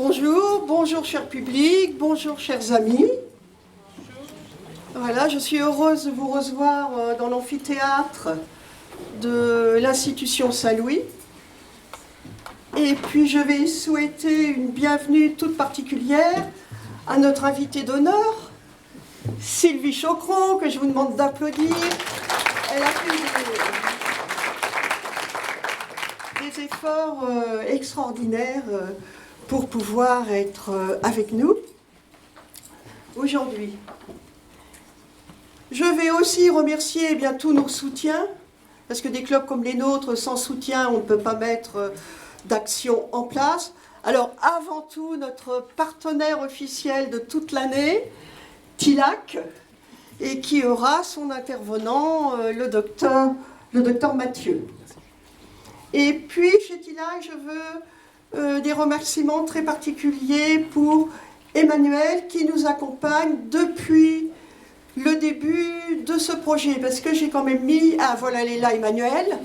Bonjour, bonjour cher public, bonjour chers amis. Voilà, je suis heureuse de vous recevoir dans l'amphithéâtre de l'institution Saint-Louis. Et puis je vais souhaiter une bienvenue toute particulière à notre invitée d'honneur, Sylvie Chocron, que je vous demande d'applaudir. Elle a fait des efforts extraordinaires pour pouvoir être avec nous aujourd'hui. Je vais aussi remercier tous nos soutiens, parce que des clubs comme les nôtres, sans soutien, on ne peut pas mettre d'action en place. Alors, avant tout, notre partenaire officiel de toute l'année, TILAC, et qui aura son intervenant, le docteur Mathieu. Et puis, chez TILAC, je veux des remerciements très particuliers pour Emmanuel, qui nous accompagne depuis le début de ce projet, parce que j'ai quand même mis, ah voilà, elle est là, Emmanuel,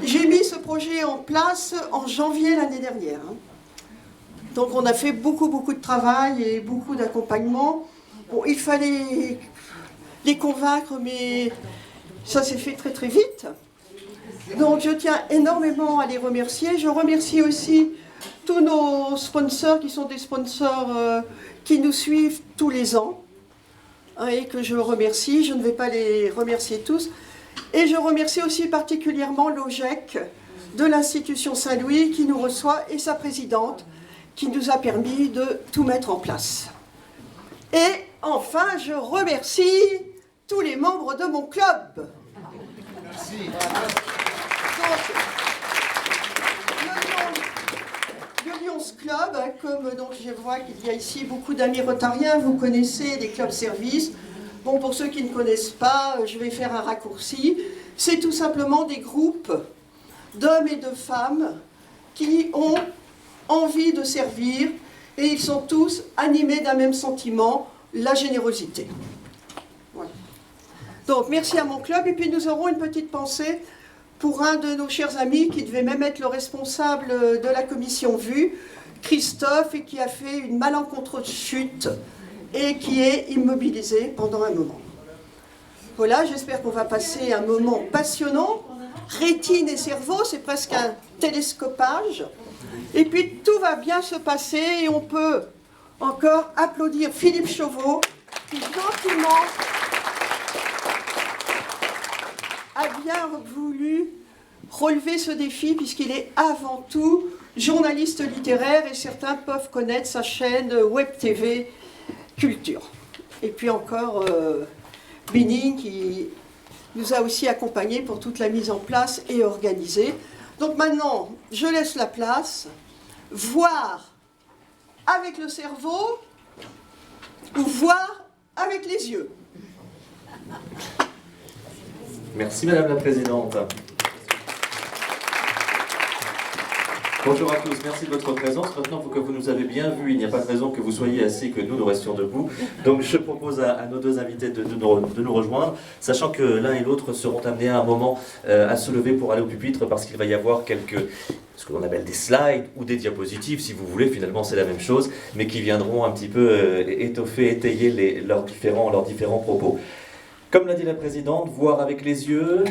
j'ai mis ce projet en place en janvier l'année dernière. Donc on a fait beaucoup de travail et beaucoup d'accompagnement. Bon, il fallait les convaincre, mais ça s'est fait très vite. Donc je tiens énormément à les remercier. Je remercie aussi tous nos sponsors qui sont des sponsors qui nous suivent tous les ans et que je remercie. Je ne vais pas les remercier tous. Et je remercie aussi particulièrement l'OGEC de l'institution Saint-Louis qui nous reçoit et sa présidente qui nous a permis de tout mettre en place. Et enfin, je remercie tous les membres de mon club. Merci. Donc, le Lions Club, comme donc, je vois qu'il y a ici beaucoup d'amis rotariens, vous connaissez les clubs services. Bon, pour ceux qui ne connaissent pas, je vais faire un raccourci. C'est tout simplement des groupes d'hommes et de femmes qui ont envie de servir et ils sont tous animés d'un même sentiment, la générosité. Voilà. Donc, merci à mon club. Et puis, nous aurons une petite pensée pour un de nos chers amis qui devait même être le responsable de la commission Vue, Christophe, et qui a fait une malencontreuse chute et qui est immobilisé pendant un moment. Voilà, j'espère qu'on va passer un moment passionnant. Rétine et cerveau, c'est presque un télescopage. Et puis tout va bien se passer et on peut encore applaudir Philippe Chauveau qui gentiment a bien voulu relever ce défi puisqu'il est avant tout journaliste littéraire et certains peuvent connaître sa chaîne Web TV Culture. Et puis encore Bining qui nous a aussi accompagnés pour toute la mise en place et organisée. Donc maintenant, je laisse la place, voir avec le cerveau ou voir avec les yeux. Merci Madame la Présidente. Bonjour à tous, merci de votre présence. Maintenant que vous nous avez bien vus, il n'y a pas de raison que vous soyez assis et que nous restions debout. Donc je propose à nos deux invités de nous rejoindre, sachant que l'un et l'autre seront amenés à un moment à se lever pour aller au pupitre parce qu'il va y avoir ce que l'on appelle des slides ou des diapositives, si vous voulez, finalement c'est la même chose, mais qui viendront un petit peu étayer leurs différents propos. Comme l'a dit la Présidente, voir avec les yeux,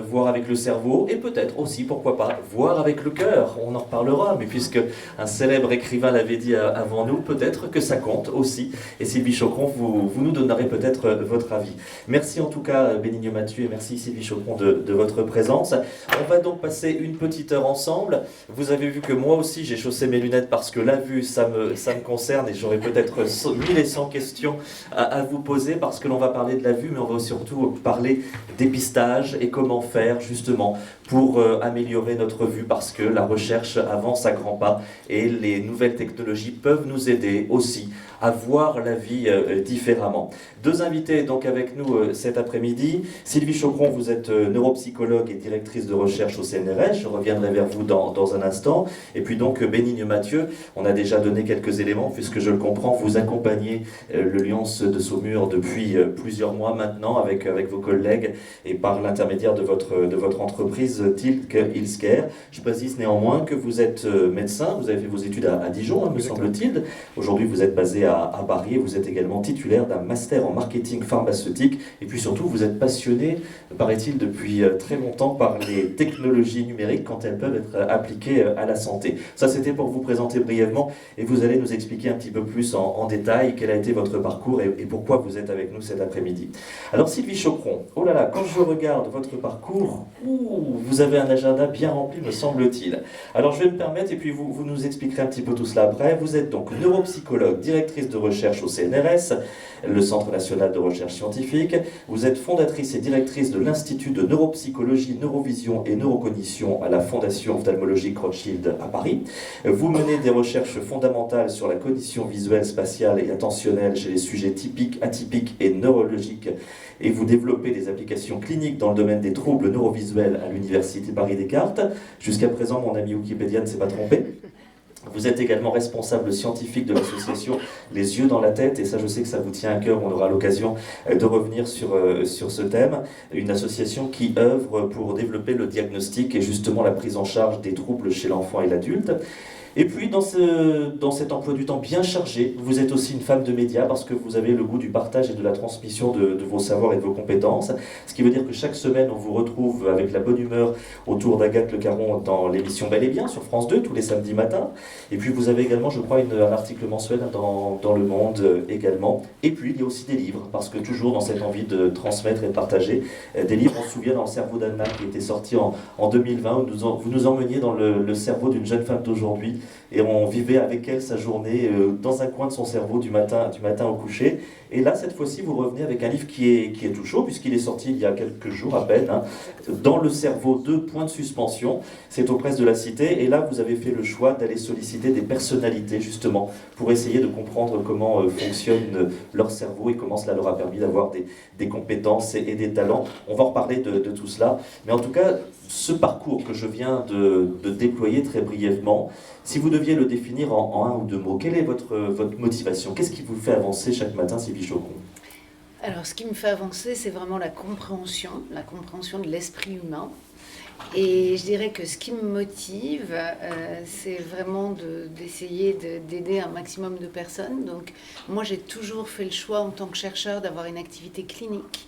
voir avec le cerveau, et peut-être aussi, pourquoi pas, voir avec le cœur. On en reparlera, mais puisque un célèbre écrivain l'avait dit avant nous, peut-être que ça compte aussi. Et Sylvie Chocron, vous nous donnerez peut-être votre avis. Merci en tout cas, Bénigne Mathieu, et merci Sylvie Chocron de votre présence. On va donc passer une petite heure ensemble. Vous avez vu que moi aussi, j'ai chaussé mes lunettes parce que la vue, ça me concerne, et j'aurai peut-être 1100 questions à vous poser, parce que l'on va parler de la vue, mais on va aussi surtout parler dépistage et comment faire justement pour améliorer notre vue, parce que la recherche avance à grands pas et les nouvelles technologies peuvent nous aider aussi à voir la vie différemment. Deux invités donc avec nous cet après-midi. Sylvie Chocron, vous êtes neuropsychologue et directrice de recherche au CNRS. Je reviendrai vers vous dans un instant. Et puis donc Bénigne Mathieu, on a déjà donné quelques éléments puisque je le comprends, vous accompagnez le Lions de Saumur depuis plusieurs mois maintenant avec vos collègues et par l'intermédiaire de votre entreprise Tilk Healthcare. Je précise néanmoins que vous êtes médecin, vous avez fait vos études à Dijon, me semble-t-il. Aujourd'hui, vous êtes basé à Paris et vous êtes également titulaire d'un master en marketing pharmaceutique. Et puis surtout, vous êtes passionné, paraît-il, depuis très longtemps par les technologies numériques quand elles peuvent être appliquées à la santé. Ça, c'était pour vous présenter brièvement et vous allez nous expliquer un petit peu plus en détail quel a été votre parcours et pourquoi vous êtes avec nous cet après-midi. Alors Sylvie Chocron, oh là là, quand je regarde votre parcours, vous avez un agenda bien rempli, me semble-t-il. Alors je vais me permettre, et puis vous nous expliquerez un petit peu tout cela après. Vous êtes donc neuropsychologue, directrice de recherche au CNRS, le Centre national de recherche scientifique. Vous êtes fondatrice et directrice de l'Institut de neuropsychologie, neurovision et neurocognition à la Fondation ophtalmologique Rothschild à Paris. Vous menez des recherches fondamentales sur la cognition visuelle, spatiale et attentionnelle chez les sujets typiques, atypiques et neurologiques. Et vous développez des applications cliniques dans le domaine des troubles neurovisuels à l'Université Paris-Descartes. Jusqu'à présent, mon ami Wikipédia ne s'est pas trompé. Vous êtes également responsable scientifique de l'association Les Yeux dans la Tête, et ça je sais que ça vous tient à cœur, on aura l'occasion de revenir sur ce thème. Une association qui œuvre pour développer le diagnostic et justement la prise en charge des troubles chez l'enfant et l'adulte. Et puis, dans cet emploi du temps bien chargé, vous êtes aussi une femme de médias parce que vous avez le goût du partage et de la transmission de vos savoirs et de vos compétences. Ce qui veut dire que chaque semaine, on vous retrouve avec la bonne humeur autour d'Agathe Le Caron dans l'émission Bel et Bien sur France 2, tous les samedis matins. Et puis, vous avez également, je crois, un article mensuel dans Le Monde également. Et puis, il y a aussi des livres, parce que toujours dans cette envie de transmettre et de partager, des livres, on se souvient dans Le cerveau d'Anna, qui était sorti en 2020, où vous nous emmeniez dans le cerveau d'une jeune femme d'aujourd'hui. Et on vivait avec elle sa journée dans un coin de son cerveau du matin au coucher. Et là, cette fois-ci, vous revenez avec un livre qui est tout chaud, puisqu'il est sorti il y a quelques jours à peine. Dans le cerveau, 2 points de suspension. C'est aux presses de la Cité. Et là, vous avez fait le choix d'aller solliciter des personnalités, justement, pour essayer de comprendre comment fonctionne leur cerveau et comment cela leur a permis d'avoir des compétences et des talents. On va en reparler de tout cela. Mais en tout cas, ce parcours que je viens de déployer très brièvement, si vous deviez le définir en 1 ou 2 mots, quelle est votre motivation? Qu'est-ce qui vous fait avancer chaque matin, Sylvie Chocron? Alors, ce qui me fait avancer, c'est vraiment la compréhension de l'esprit humain. Et je dirais que ce qui me motive, c'est vraiment d'essayer d'aider un maximum de personnes. Donc, moi, j'ai toujours fait le choix, en tant que chercheur, d'avoir une activité clinique.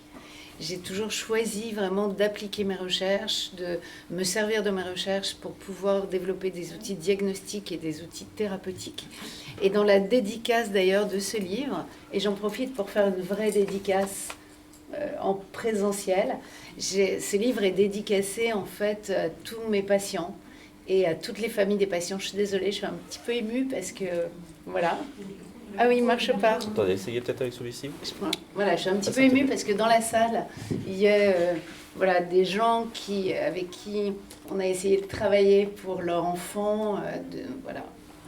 J'ai toujours choisi vraiment d'appliquer mes recherches, de me servir de mes recherches pour pouvoir développer des outils diagnostiques et des outils thérapeutiques. Et dans la dédicace d'ailleurs de ce livre, et j'en profite pour faire une vraie dédicace en présentiel, ce livre est dédicacé en fait à tous mes patients et à toutes les familles des patients. Je suis désolée, je suis un petit peu émue parce que voilà. Ah oui, il ne marche pas. Attendez, essayez peut-être avec celui-ci. Voilà, je suis un petit peu émue parce que dans la salle, il y a des gens avec qui on a essayé de travailler pour leur enfant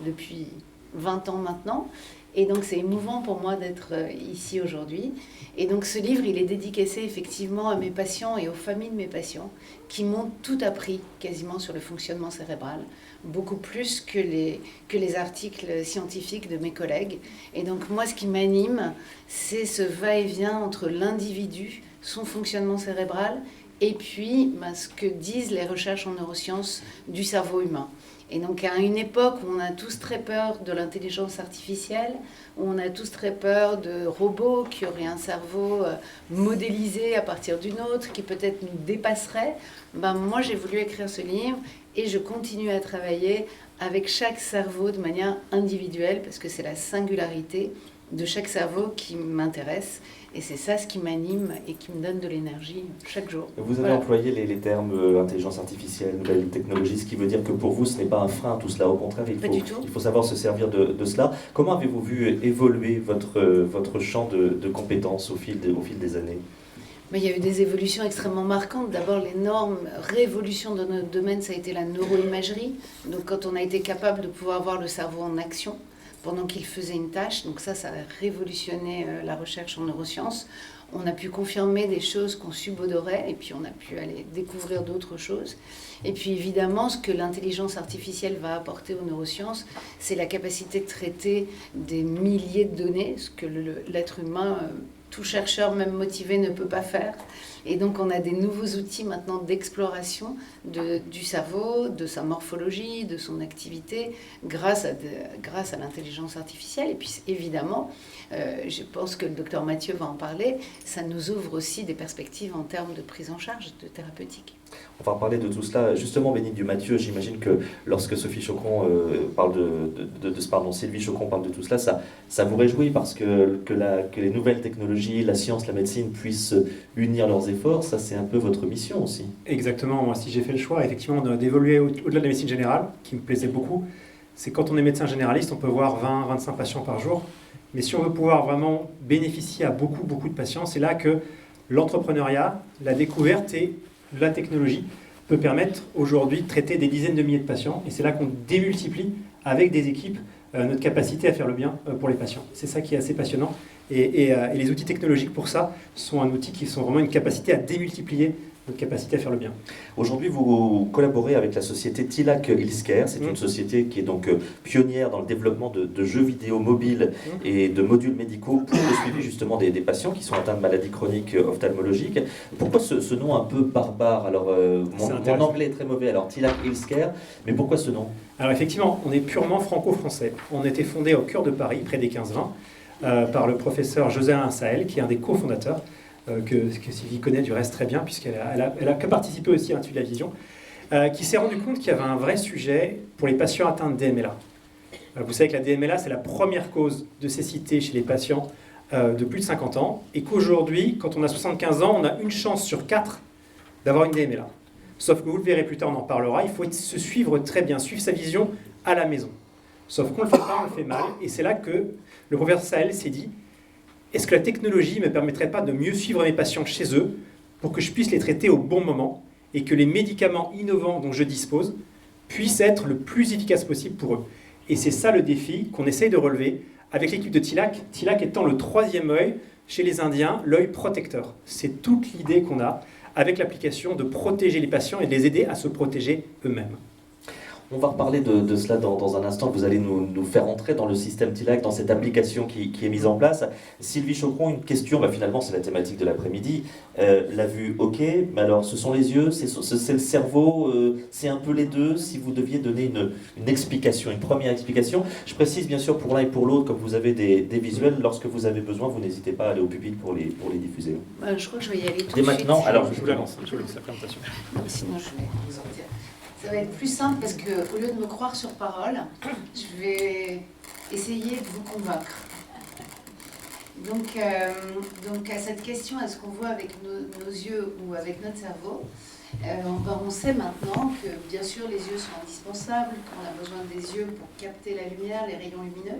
depuis 20 ans maintenant. Et donc, c'est émouvant pour moi d'être ici aujourd'hui. Et donc, ce livre, il est dédicacé effectivement à mes patients et aux familles de mes patients qui m'ont tout appris quasiment sur le fonctionnement cérébral, beaucoup plus que les articles scientifiques de mes collègues. Et donc, moi, ce qui m'anime, c'est ce va-et-vient entre l'individu, son fonctionnement cérébral, et puis ce que disent les recherches en neurosciences du cerveau humain. Et donc, à une époque où on a tous très peur de l'intelligence artificielle, où on a tous très peur de robots qui auraient un cerveau modélisé à partir d'une autre, qui peut-être nous dépasserait, moi, j'ai voulu écrire ce livre et je continue à travailler avec chaque cerveau de manière individuelle, parce que c'est la singularité de chaque cerveau qui m'intéresse. Et c'est ça ce qui m'anime et qui me donne de l'énergie chaque jour. Vous avez employé les termes intelligence artificielle, nouvelle technologie, ce qui veut dire que pour vous, ce n'est pas un frein tout cela. Au contraire, il faut savoir se servir de cela. Comment avez-vous vu évoluer votre champ de compétences au fil des années ? Mais il y a eu des évolutions extrêmement marquantes. D'abord, l'énorme révolution dans notre domaine, ça a été la neuroimagerie. Donc, quand on a été capable de pouvoir voir le cerveau en action, pendant qu'il faisait une tâche. Donc ça a révolutionné la recherche en neurosciences. On a pu confirmer des choses qu'on subodorait et puis on a pu aller découvrir d'autres choses. Et puis évidemment, ce que l'intelligence artificielle va apporter aux neurosciences, c'est la capacité de traiter des milliers de données, ce que l'être humain, tout chercheur, même motivé, ne peut pas faire. Et donc on a des nouveaux outils maintenant d'exploration du cerveau, de sa morphologie, de son activité, grâce à l'intelligence artificielle. Et puis évidemment, je pense que le docteur Mathieu va en parler, ça nous ouvre aussi des perspectives en termes de prise en charge, de thérapeutique. On va parler de tout cela. Justement, Bénédicte Dumathieu, j'imagine que lorsque Sophie Chocron parle Sylvie Chocron parle de tout cela, ça vous réjouit parce que les nouvelles technologies, la science, la médecine puissent unir leurs efforts. Ça, c'est un peu votre mission aussi. Exactement. Moi, si j'ai fait le choix, effectivement, d'évoluer au-delà de la médecine générale, qui me plaisait beaucoup, c'est quand on est médecin généraliste, on peut voir 20-25 patients par jour. Mais si on veut pouvoir vraiment bénéficier à beaucoup de patients, c'est là que l'entrepreneuriat, la découverte et la technologie peut permettre aujourd'hui de traiter des dizaines de milliers de patients. Et c'est là qu'on démultiplie avec des équipes notre capacité à faire le bien pour les patients. C'est ça qui est assez passionnant. Et les outils technologiques pour ça sont un outil qui sont vraiment une capacité à démultiplier notre capacité à faire le bien. Aujourd'hui, vous collaborez avec la société Tilac Healthcare. C'est une société qui est donc pionnière dans le développement de jeux vidéo mobiles et de modules médicaux pour le suivi justement des patients qui sont atteints de maladies chroniques ophtalmologiques. Pourquoi ce nom un peu barbare? Alors, mon anglais est très mauvais, alors Tilac Healthcare, mais pourquoi ce nom? Alors effectivement, on est purement franco-français. On a été fondé au cœur de Paris, près des 15-20, par le professeur Joséin Sahel, qui est un des cofondateurs, que Sylvie connaît du reste très bien, puisqu'elle a participé aussi à l'Institut de la Vision, qui s'est rendu compte qu'il y avait un vrai sujet pour les patients atteints de DMLA. Vous savez que la DMLA, c'est la première cause de cécité chez les patients de plus de 50 ans, et qu'aujourd'hui, quand on a 75 ans, on a une chance sur 4 d'avoir une DMLA. Sauf que vous le verrez plus tard, on en parlera, il faut se suivre très bien, suivre sa vision à la maison. Sauf qu'on le fait pas, on le fait mal, et c'est là que le professeur Sahel s'est dit: est-ce que la technologie ne me permettrait pas de mieux suivre mes patients chez eux pour que je puisse les traiter au bon moment et que les médicaments innovants dont je dispose puissent être le plus efficaces possible pour eux? Et c'est ça le défi qu'on essaye de relever avec l'équipe de Tilac. Tilac étant le 3e œil chez les Indiens, l'œil protecteur. C'est toute l'idée qu'on a avec l'application de protéger les patients et de les aider à se protéger eux-mêmes. On va reparler de cela dans un instant. Vous allez nous faire entrer dans le système Tilac, dans cette application qui est mise en place. Sylvie Chocron, une question, finalement c'est la thématique de l'après-midi. La vue, ok, mais alors ce sont les yeux, c'est le cerveau, c'est un peu les deux. Si vous deviez donner une explication, une première explication, je précise bien sûr pour l'un et pour l'autre, comme vous avez des visuels, lorsque vous avez besoin, vous n'hésitez pas à aller au pupitre pour les diffuser. Je crois que je vais y aller tout de suite. Dès maintenant, alors Je vous la lance la présentation. Sinon je vais vous en dire. Ça va être plus simple parce qu'au lieu de me croire sur parole, je vais essayer de vous convaincre. Donc à cette question, est-ce qu'on voit avec nos yeux ou avec notre cerveau, on sait maintenant que bien sûr les yeux sont indispensables, qu'on a besoin des yeux pour capter la lumière, les rayons lumineux,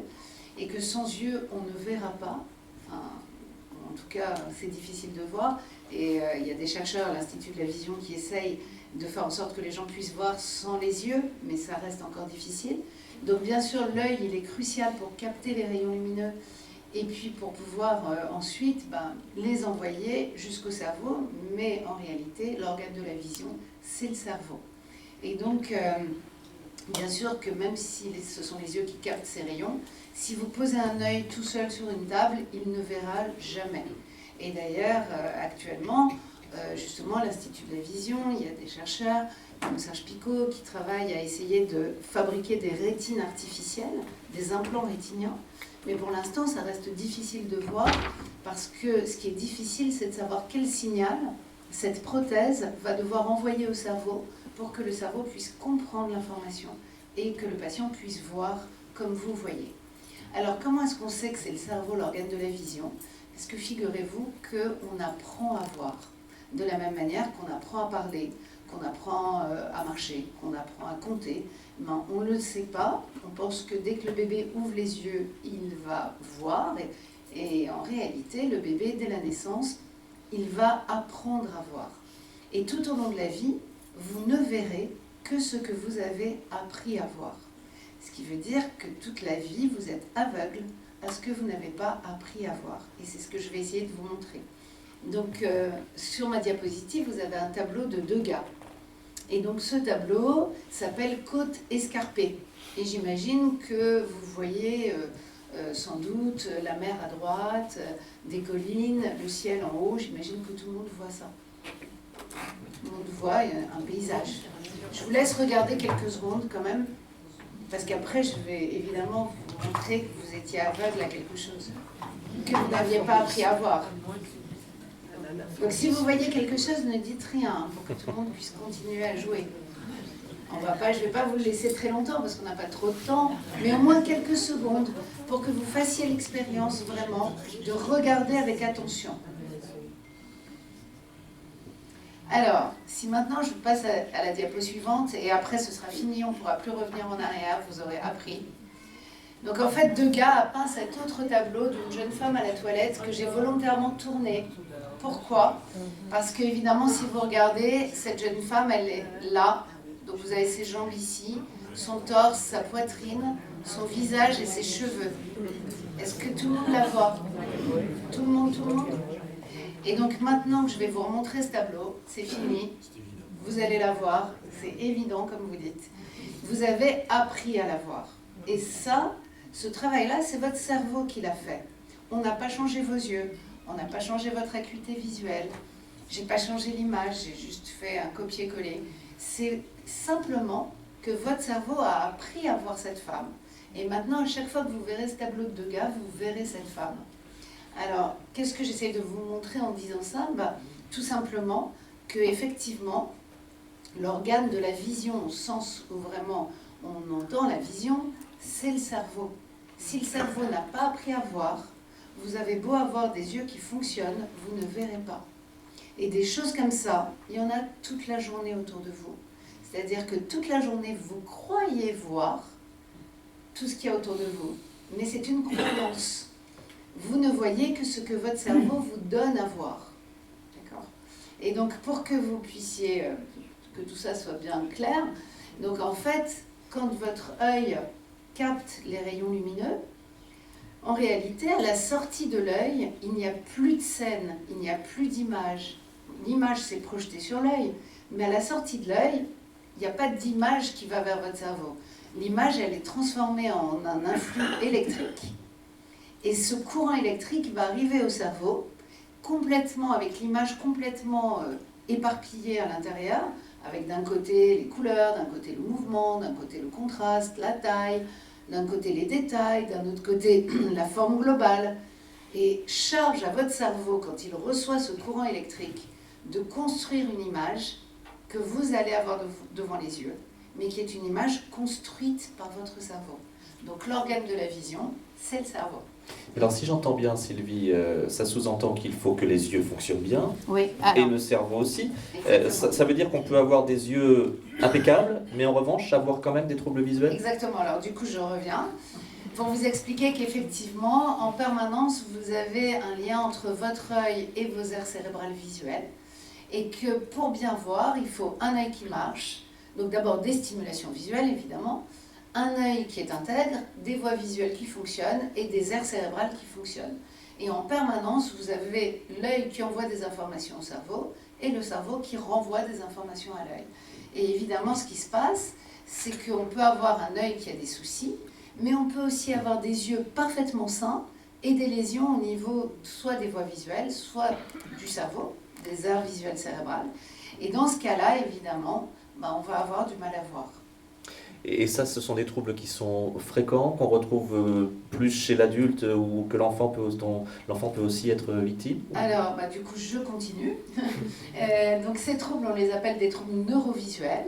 et que sans yeux on ne verra pas. En tout cas, c'est difficile de voir. Et il y a des chercheurs à l'Institut de la Vision qui essayent de faire en sorte que les gens puissent voir sans les yeux, mais ça reste encore difficile. Donc bien sûr, l'œil, il est crucial pour capter les rayons lumineux et puis pour pouvoir ensuite les envoyer jusqu'au cerveau, mais en réalité, l'organe de la vision, c'est le cerveau. Et donc, bien sûr que même si ce sont les yeux qui captent ces rayons, si vous posez un œil tout seul sur une table, il ne verra jamais. Et d'ailleurs, actuellement, justement, à l'Institut de la Vision, il y a des chercheurs, comme Serge Picot, qui travaillent à essayer de fabriquer des rétines artificielles, des implants rétiniens. Mais pour l'instant, ça reste difficile de voir, parce que ce qui est difficile, c'est de savoir quel signal cette prothèse va devoir envoyer au cerveau pour que le cerveau puisse comprendre l'information et que le patient puisse voir comme vous voyez. Alors, comment est-ce qu'on sait que c'est le cerveau, l'organe de la vision? Parce que figurez-vous qu'on apprend à voir. De la même manière qu'on apprend à parler, qu'on apprend à marcher, qu'on apprend à compter, on ne le sait pas. On pense que dès que le bébé ouvre les yeux, il va voir. Et en réalité, le bébé, dès la naissance, il va apprendre à voir. Et tout au long de la vie, vous ne verrez que ce que vous avez appris à voir. Ce qui veut dire que toute la vie, vous êtes aveugle à ce que vous n'avez pas appris à voir. Et c'est ce que je vais essayer de vous montrer. Donc, sur ma diapositive, vous avez un tableau de 2 gars. Et donc, ce tableau s'appelle Côte escarpée. Et j'imagine que vous voyez sans doute la mer à droite, des collines, le ciel en haut. J'imagine que tout le monde voit ça. Tout le monde voit un paysage. Je vous laisse regarder quelques secondes quand même, parce qu'après, je vais évidemment vous montrer que vous étiez aveugle à quelque chose, que vous n'aviez pas appris à voir. Donc si vous voyez quelque chose, ne dites rien pour que tout le monde puisse continuer à jouer. Je ne vais pas vous le laisser très longtemps parce qu'on n'a pas trop de temps, mais au moins quelques secondes pour que vous fassiez l'expérience vraiment de regarder avec attention. Alors, si maintenant je passe à la diapo suivante, et après ce sera fini, on ne pourra plus revenir en arrière, vous aurez appris. Donc en fait, Degas a peint cet autre tableau d'une jeune femme à la toilette que j'ai volontairement tourné. Pourquoi? Parce que évidemment, si vous regardez, cette jeune femme, elle est là. Donc vous avez ses jambes ici, son torse, sa poitrine, son visage et ses cheveux. Est-ce que tout le monde la voit? Tout le monde, tout le monde? Et donc maintenant que je vais vous remontrer ce tableau, c'est fini, vous allez la voir, c'est évident comme vous dites. Vous avez appris à la voir. Et ça, ce travail-là, c'est votre cerveau qui l'a fait. On n'a pas changé vos yeux, on n'a pas changé votre acuité visuelle, j'ai pas changé l'image, j'ai juste fait un copier-coller. C'est simplement que votre cerveau a appris à voir cette femme. Et maintenant, à chaque fois que vous verrez ce tableau de Degas, vous verrez cette femme. Alors, qu'est-ce que j'essaie de vous montrer en disant ça? Tout simplement que effectivement, l'organe de la vision, au sens où vraiment on entend la vision, c'est le cerveau. Si le cerveau n'a pas appris à voir, vous avez beau avoir des yeux qui fonctionnent, vous ne verrez pas. Et des choses comme ça, il y en a toute la journée autour de vous. C'est-à-dire que toute la journée, vous croyez voir tout ce qu'il y a autour de vous, mais c'est une croyance. Vous ne voyez que ce que votre cerveau vous donne à voir. D'accord? Et donc, pour que vous puissiez, que tout ça soit bien clair, donc en fait, quand votre œil capte les rayons lumineux, en réalité, à la sortie de l'œil, il n'y a plus de scène, il n'y a plus d'image. L'image s'est projetée sur l'œil, mais à la sortie de l'œil, il n'y a pas d'image qui va vers votre cerveau. L'image, elle est transformée en un influx électrique. Et ce courant électrique va arriver au cerveau, complètement, avec l'image complètement éparpillée à l'intérieur, avec d'un côté les couleurs, d'un côté le mouvement, d'un côté le contraste, la taille, d'un côté les détails, d'un autre côté la forme globale. Et charge à votre cerveau, quand il reçoit ce courant électrique, de construire une image que vous allez avoir devant les yeux, mais qui est une image construite par votre cerveau. Donc l'organe de la vision, c'est le cerveau. Alors si j'entends bien Sylvie, ça sous-entend qu'il faut que les yeux fonctionnent bien, oui, et le cerveau aussi. Ça veut dire qu'on peut avoir des yeux impeccables, mais en revanche avoir quand même des troubles visuels? Exactement, alors du coup je reviens pour vous expliquer qu'effectivement, en permanence, vous avez un lien entre votre œil et vos aires cérébrales visuelles, et que pour bien voir, il faut un œil qui marche, donc d'abord des stimulations visuelles évidemment, un œil qui est intègre, des voies visuelles qui fonctionnent et des aires cérébrales qui fonctionnent. Et en permanence, vous avez l'œil qui envoie des informations au cerveau et le cerveau qui renvoie des informations à l'œil. Et évidemment, ce qui se passe, c'est qu'on peut avoir un œil qui a des soucis, mais on peut aussi avoir des yeux parfaitement sains et des lésions au niveau soit des voies visuelles, soit du cerveau, des aires visuelles cérébrales. Et dans ce cas-là, évidemment, on va avoir du mal à voir. Et ça, ce sont des troubles qui sont fréquents, qu'on retrouve plus chez l'adulte ou que dont l'enfant peut aussi être victime? Alors, du coup, je continue. Donc ces troubles, on les appelle des troubles neurovisuels.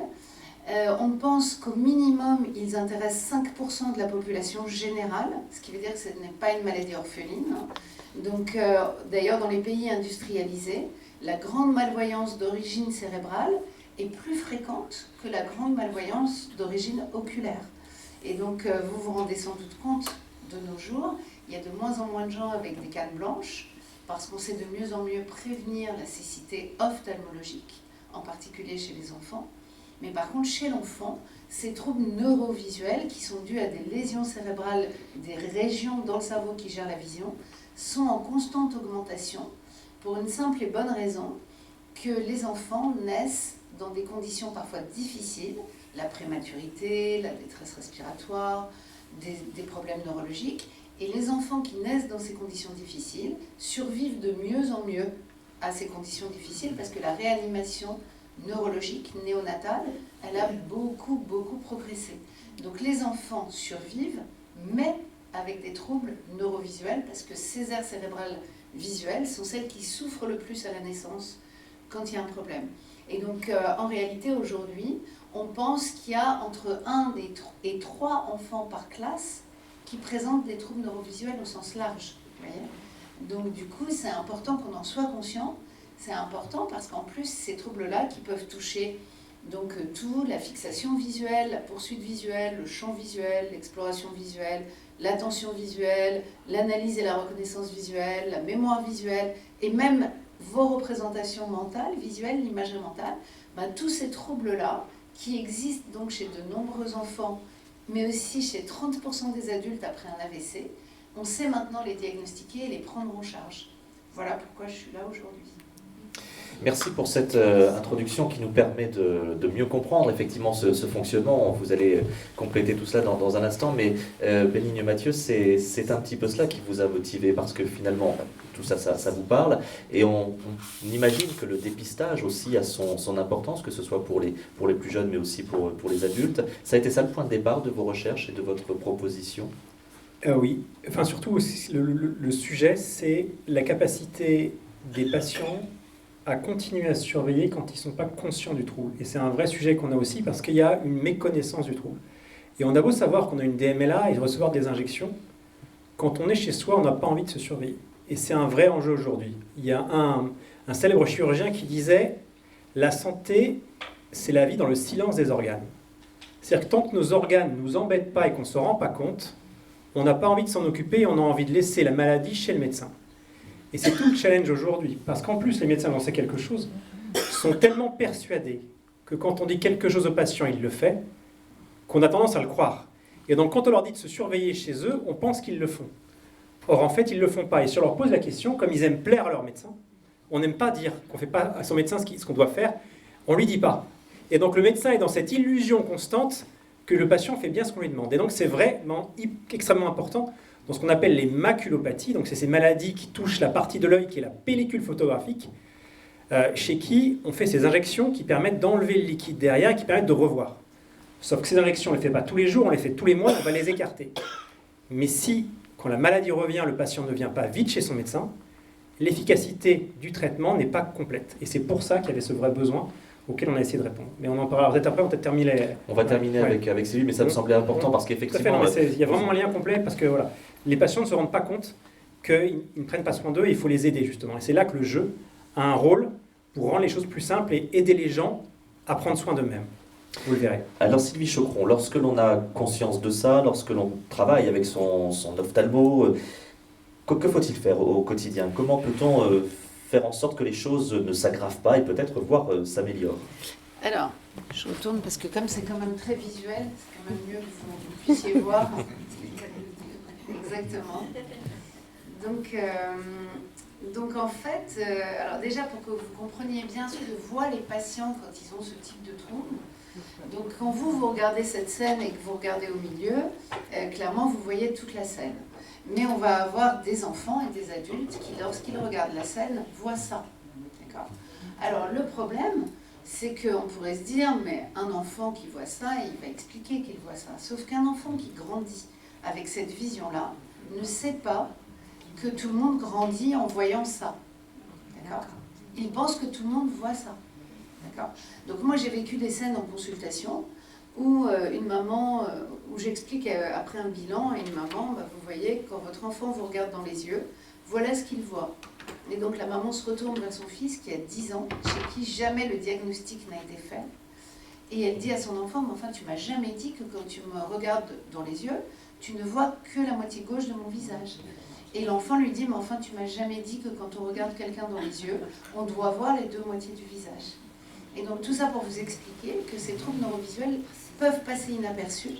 On pense qu'au minimum, ils intéressent 5% de la population générale, ce qui veut dire que ce n'est pas une maladie orpheline. Donc, d'ailleurs, dans les pays industrialisés, la grande malvoyance d'origine cérébrale est plus fréquente que la grande malvoyance d'origine oculaire. Et donc, vous vous rendez sans doute compte, de nos jours, il y a de moins en moins de gens avec des cannes blanches, parce qu'on sait de mieux en mieux prévenir la cécité ophtalmologique, en particulier chez les enfants. Mais par contre, chez l'enfant, ces troubles neurovisuels, qui sont dus à des lésions cérébrales, des régions dans le cerveau qui gèrent la vision, sont en constante augmentation pour une simple et bonne raison que les enfants naissent dans des conditions parfois difficiles, la prématurité, la détresse respiratoire, des problèmes neurologiques. Et les enfants qui naissent dans ces conditions difficiles survivent de mieux en mieux à ces conditions difficiles parce que la réanimation neurologique néonatale, elle a beaucoup progressé. Donc les enfants survivent, mais avec des troubles neurovisuels parce que ces aires cérébrales visuelles sont celles qui souffrent le plus à la naissance quand il y a un problème. Et donc en réalité aujourd'hui, on pense qu'il y a entre 1 et 3 enfants par classe qui présentent des troubles neurovisuels au sens large. Vous voyez ? Donc du coup, c'est important qu'on en soit conscient. C'est important parce qu'en plus, ces troubles-là qui peuvent toucher donc tout, la fixation visuelle, la poursuite visuelle, le champ visuel, l'exploration visuelle, l'attention visuelle, l'analyse et la reconnaissance visuelle, la mémoire visuelle, et même vos représentations mentales, visuelles, l'imagerie mentale, tous ces troubles-là qui existent donc chez de nombreux enfants, mais aussi chez 30% des adultes après un AVC, on sait maintenant les diagnostiquer et les prendre en charge. Voilà pourquoi je suis là aujourd'hui. Merci pour cette introduction qui nous permet de mieux comprendre effectivement ce fonctionnement. Vous allez compléter tout cela dans un instant, mais Bénigne Mathieu, c'est un petit peu cela qui vous a motivé, parce que finalement, tout ça vous parle, et on imagine que le dépistage aussi a son importance, que ce soit pour les plus jeunes, mais aussi pour les adultes. Ça a été ça le point de départ de vos recherches et de votre proposition? Oui, enfin surtout le sujet, c'est la capacité des patients à continuer à se surveiller quand ils ne sont pas conscients du trouble. Et c'est un vrai sujet qu'on a aussi parce qu'il y a une méconnaissance du trouble. Et on a beau savoir qu'on a une DMLA et recevoir des injections, quand on est chez soi, on n'a pas envie de se surveiller. Et c'est un vrai enjeu aujourd'hui. Il y a un célèbre chirurgien qui disait « La santé, c'est la vie dans le silence des organes ». C'est-à-dire que tant que nos organes ne nous embêtent pas et qu'on ne se rend pas compte, on n'a pas envie de s'en occuper et on a envie de laisser la maladie chez le médecin. Et c'est tout le challenge aujourd'hui, parce qu'en plus, les médecins, dont c'est quelque chose, sont tellement persuadés que quand on dit quelque chose au patient, il le fait, qu'on a tendance à le croire. Et donc, quand on leur dit de se surveiller chez eux, on pense qu'ils le font. Or, en fait, ils ne le font pas. Et si on leur pose la question, comme ils aiment plaire à leur médecin, on n'aime pas dire qu'on ne fait pas à son médecin ce qu'on doit faire, on ne lui dit pas. Et donc, le médecin est dans cette illusion constante que le patient fait bien ce qu'on lui demande. Et donc, c'est vraiment extrêmement important dans ce qu'on appelle les maculopathies, donc c'est ces maladies qui touchent la partie de l'œil qui est la pellicule photographique, chez qui on fait ces injections qui permettent d'enlever le liquide derrière et qui permettent de revoir. Sauf que ces injections, on ne les fait pas tous les jours, on les fait tous les mois, on va les écarter. Mais si, quand la maladie revient, le patient ne vient pas vite chez son médecin, l'efficacité du traitement n'est pas complète. Et c'est pour ça qu'il y avait ce vrai besoin auquel on a essayé de répondre. Mais on en parlera peut-être après, on va peut-être terminer. On va terminer avec celui, mais ça me semblait important parce qu'effectivement... Il y a vraiment un lien complet parce que voilà, les patients ne se rendent pas compte qu'ils ne prennent pas soin d'eux et il faut les aider justement. Et c'est là que le jeu a un rôle pour rendre les choses plus simples et aider les gens à prendre soin d'eux-mêmes. Vous le verrez. Alors Sylvie Chocron, lorsque l'on a conscience de ça, lorsque l'on travaille avec son ophtalmo, que faut-il faire au quotidien? Comment peut-on faire en sorte que les choses ne s'aggravent pas et peut-être voire s'améliorent? Alors, je retourne parce que comme c'est quand même très visuel, c'est quand même mieux que vous puissiez voir. Exactement. Donc en fait, alors déjà pour que vous compreniez bien ce que voient les patients quand ils ont ce type de trouble, donc quand vous regardez cette scène et que vous regardez au milieu, clairement vous voyez toute la scène. Mais on va avoir des enfants et des adultes qui, lorsqu'ils regardent la scène, voient ça. D'accord ? Alors le problème, c'est qu'on pourrait se dire, mais un enfant qui voit ça, il va expliquer qu'il voit ça. Sauf qu'un enfant qui grandit avec cette vision-là ne sait pas que tout le monde grandit en voyant ça. D'accord ? Il pense que tout le monde voit ça. D'accord ? Donc moi j'ai vécu des scènes en consultation où une maman, où j'explique après un bilan à une maman, vous voyez, quand votre enfant vous regarde dans les yeux, voilà ce qu'il voit. Et donc la maman se retourne vers son fils qui a 10 ans, chez qui jamais le diagnostic n'a été fait. Et elle dit à son enfant, mais enfin tu m'as jamais dit que quand tu me regardes dans les yeux, tu ne vois que la moitié gauche de mon visage. Et l'enfant lui dit, mais enfin tu m'as jamais dit que quand on regarde quelqu'un dans les yeux, on doit voir les deux moitiés du visage. Et donc tout ça pour vous expliquer que ces troubles neurovisuels peuvent passer inaperçus.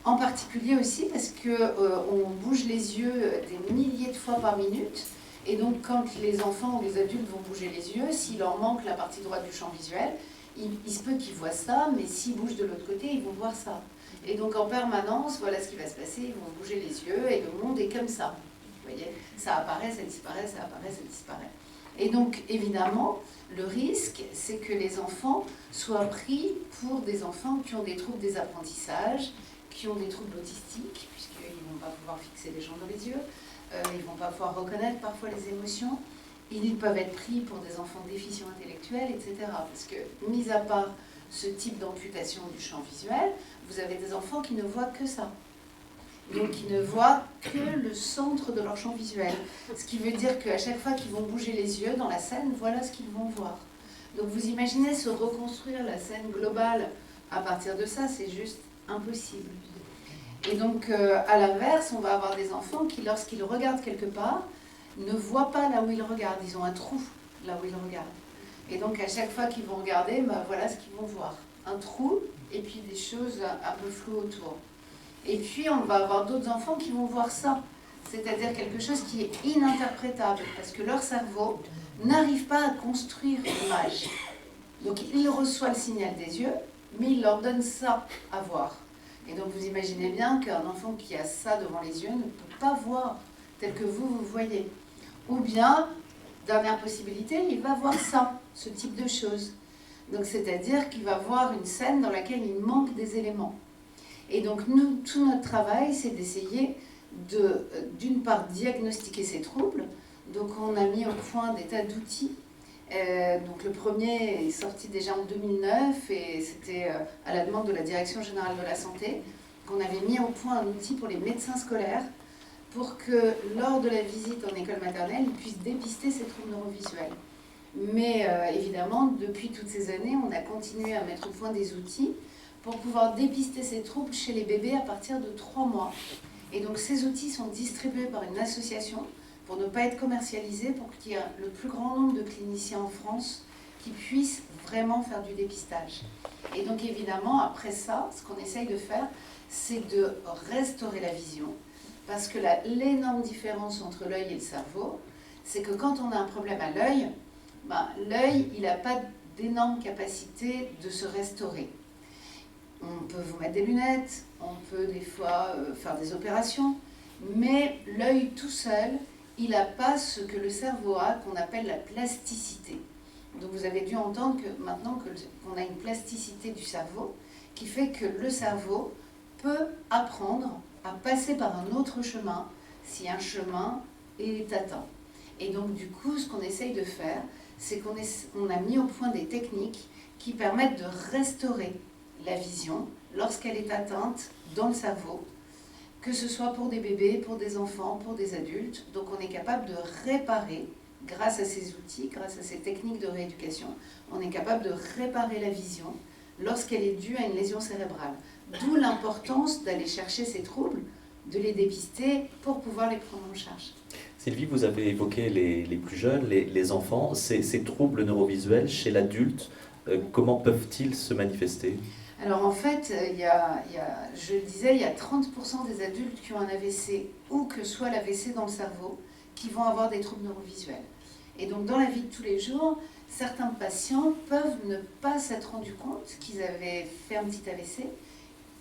En particulier aussi parce qu'on bouge les yeux des milliers de fois par minute. Et donc quand les enfants ou les adultes vont bouger les yeux, s'il leur manque la partie droite du champ visuel, il se peut qu'ils voient ça, mais s'ils bougent de l'autre côté, ils vont voir ça. Et donc en permanence, voilà ce qui va se passer, ils vont bouger les yeux et le monde est comme ça. Vous voyez, ça apparaît, ça disparaît, ça apparaît, ça disparaît. Et donc évidemment, le risque, c'est que les enfants soient pris pour des enfants qui ont des troubles des apprentissages, qui ont des troubles autistiques, puisqu'ils ne vont pas pouvoir fixer les gens dans les yeux, ils ne vont pas pouvoir reconnaître parfois les émotions, ils peuvent être pris pour des enfants déficients intellectuels, etc. Parce que, mis à part ce type d'amputation du champ visuel, vous avez des enfants qui ne voient que ça. Donc qui ne voient que le centre de leur champ visuel. Ce qui veut dire qu'à chaque fois qu'ils vont bouger les yeux dans la scène, voilà ce qu'ils vont voir. Donc vous imaginez se reconstruire la scène globale à partir de ça, c'est juste impossible. Et donc à l'inverse, on va avoir des enfants qui, lorsqu'ils regardent quelque part, ne voient pas là où ils regardent. Ils ont un trou là où ils regardent. Et donc à chaque fois qu'ils vont regarder, ben, voilà ce qu'ils vont voir. Un trou et puis des choses un peu floues autour. Et puis on va avoir d'autres enfants qui vont voir ça. C'est-à-dire quelque chose qui est ininterprétable. Parce que leur cerveau n'arrive pas à construire l'image. Donc il reçoit le signal des yeux, mais il leur donne ça à voir. Et donc vous imaginez bien qu'un enfant qui a ça devant les yeux ne peut pas voir tel que vous voyez. Ou bien, dernière possibilité, il va voir ça, ce type de choses. Donc c'est-à-dire qu'il va voir une scène dans laquelle il manque des éléments. Et donc nous, tout notre travail, c'est d'essayer d'une part, diagnostiquer ces troubles. Donc on a mis au point des tas d'outils. Donc le premier est sorti déjà en 2009 et c'était à la demande de la Direction Générale de la Santé qu'on avait mis au point un outil pour les médecins scolaires pour que lors de la visite en école maternelle, ils puissent dépister ces troubles neurovisuels. Mais évidemment, depuis toutes ces années, on a continué à mettre au point des outils pour pouvoir dépister ces troubles chez les bébés à partir de 3 mois. Et donc ces outils sont distribués par une association pour ne pas être commercialisés, pour qu'il y ait le plus grand nombre de cliniciens en France qui puissent vraiment faire du dépistage. Et donc évidemment, après ça, ce qu'on essaye de faire, c'est de restaurer la vision. Parce que l'énorme différence entre l'œil et le cerveau, c'est que quand on a un problème à l'œil, l'œil, il n'a pas d'énorme capacité de se restaurer. On peut vous mettre des lunettes, on peut des fois faire des opérations, mais l'œil tout seul, il n'a pas ce que le cerveau a, qu'on appelle la plasticité. Donc vous avez dû entendre que maintenant qu'on a une plasticité du cerveau, qui fait que le cerveau peut apprendre à passer par un autre chemin si un chemin est atteint. Et donc du coup, ce qu'on essaye de faire, c'est qu'on a mis au point des techniques qui permettent de restaurer la vision lorsqu'elle est atteinte dans le cerveau, que ce soit pour des bébés, pour des enfants, pour des adultes. Donc on est capable de réparer, grâce à ces outils, grâce à ces techniques de rééducation, on est capable de réparer la vision lorsqu'elle est due à une lésion cérébrale. D'où l'importance d'aller chercher ces troubles, de les dépister pour pouvoir les prendre en charge. Sylvie, vous avez évoqué les plus jeunes, les enfants. Ces troubles neurovisuels chez l'adulte, comment peuvent-ils se manifester ? Alors en fait, je le disais, il y a 30% des adultes qui ont un AVC ou que soit l'AVC dans le cerveau qui vont avoir des troubles neurovisuels. Et donc dans la vie de tous les jours, certains patients peuvent ne pas s'être rendus compte qu'ils avaient fait un petit AVC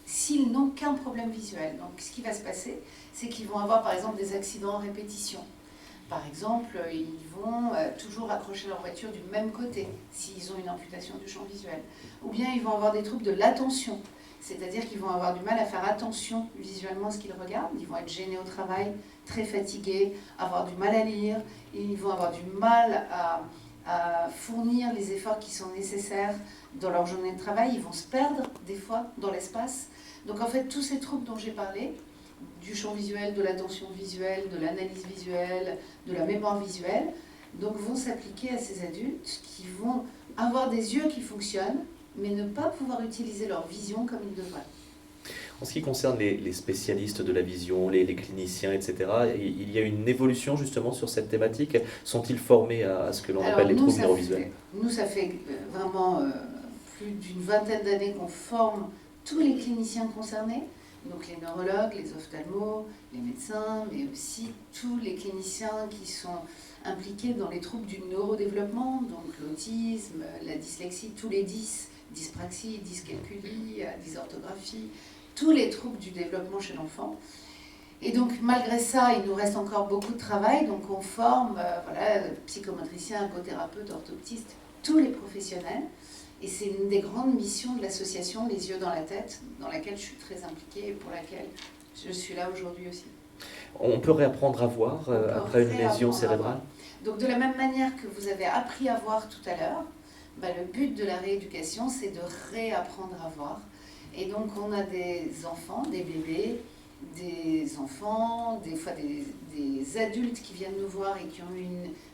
s'ils n'ont qu'un problème visuel. Donc ce qui va se passer, c'est qu'ils vont avoir par exemple des accidents en répétition. Par exemple, ils vont toujours accrocher leur voiture du même côté s'ils ont une amputation du champ visuel. Ou bien ils vont avoir des troubles de l'attention, c'est-à-dire qu'ils vont avoir du mal à faire attention visuellement à ce qu'ils regardent. Ils vont être gênés au travail, très fatigués, avoir du mal à lire, ils vont avoir du mal à fournir les efforts qui sont nécessaires dans leur journée de travail. Ils vont se perdre des fois dans l'espace. Donc en fait, tous ces troubles dont j'ai parlé, du champ visuel, de l'attention visuelle, de l'analyse visuelle, de la mémoire visuelle, donc vont s'appliquer à ces adultes qui vont avoir des yeux qui fonctionnent, mais ne pas pouvoir utiliser leur vision comme ils devraient. En ce qui concerne les spécialistes de la vision, les cliniciens, etc., il y a une évolution justement sur cette thématique. Sont-ils formés à ce que l'on appelle les troubles neurovisuels? Nous, ça fait vraiment plus d'une vingtaine d'années qu'on forme tous les cliniciens concernés, donc les neurologues, les ophtalmos, les médecins, mais aussi tous les cliniciens qui sont impliqués dans les troubles du neurodéveloppement, donc l'autisme, la dyslexie, tous les 10, dyspraxie, dyscalculie, dysorthographie, tous les troubles du développement chez l'enfant. Et donc, malgré ça, il nous reste encore beaucoup de travail. Donc, on forme psychomotriciens, ergothérapeutes, orthoptistes, tous les professionnels. Et c'est une des grandes missions de l'association Les Yeux dans la Tête, dans laquelle je suis très impliquée et pour laquelle je suis là aujourd'hui aussi. On peut réapprendre à voir après une lésion cérébrale? Donc, de la même manière que vous avez appris à voir tout à l'heure, le but de la rééducation, c'est de réapprendre à voir. Et donc, on a des enfants, des bébés, des enfants, des fois des adultes qui viennent nous voir et qui ont eu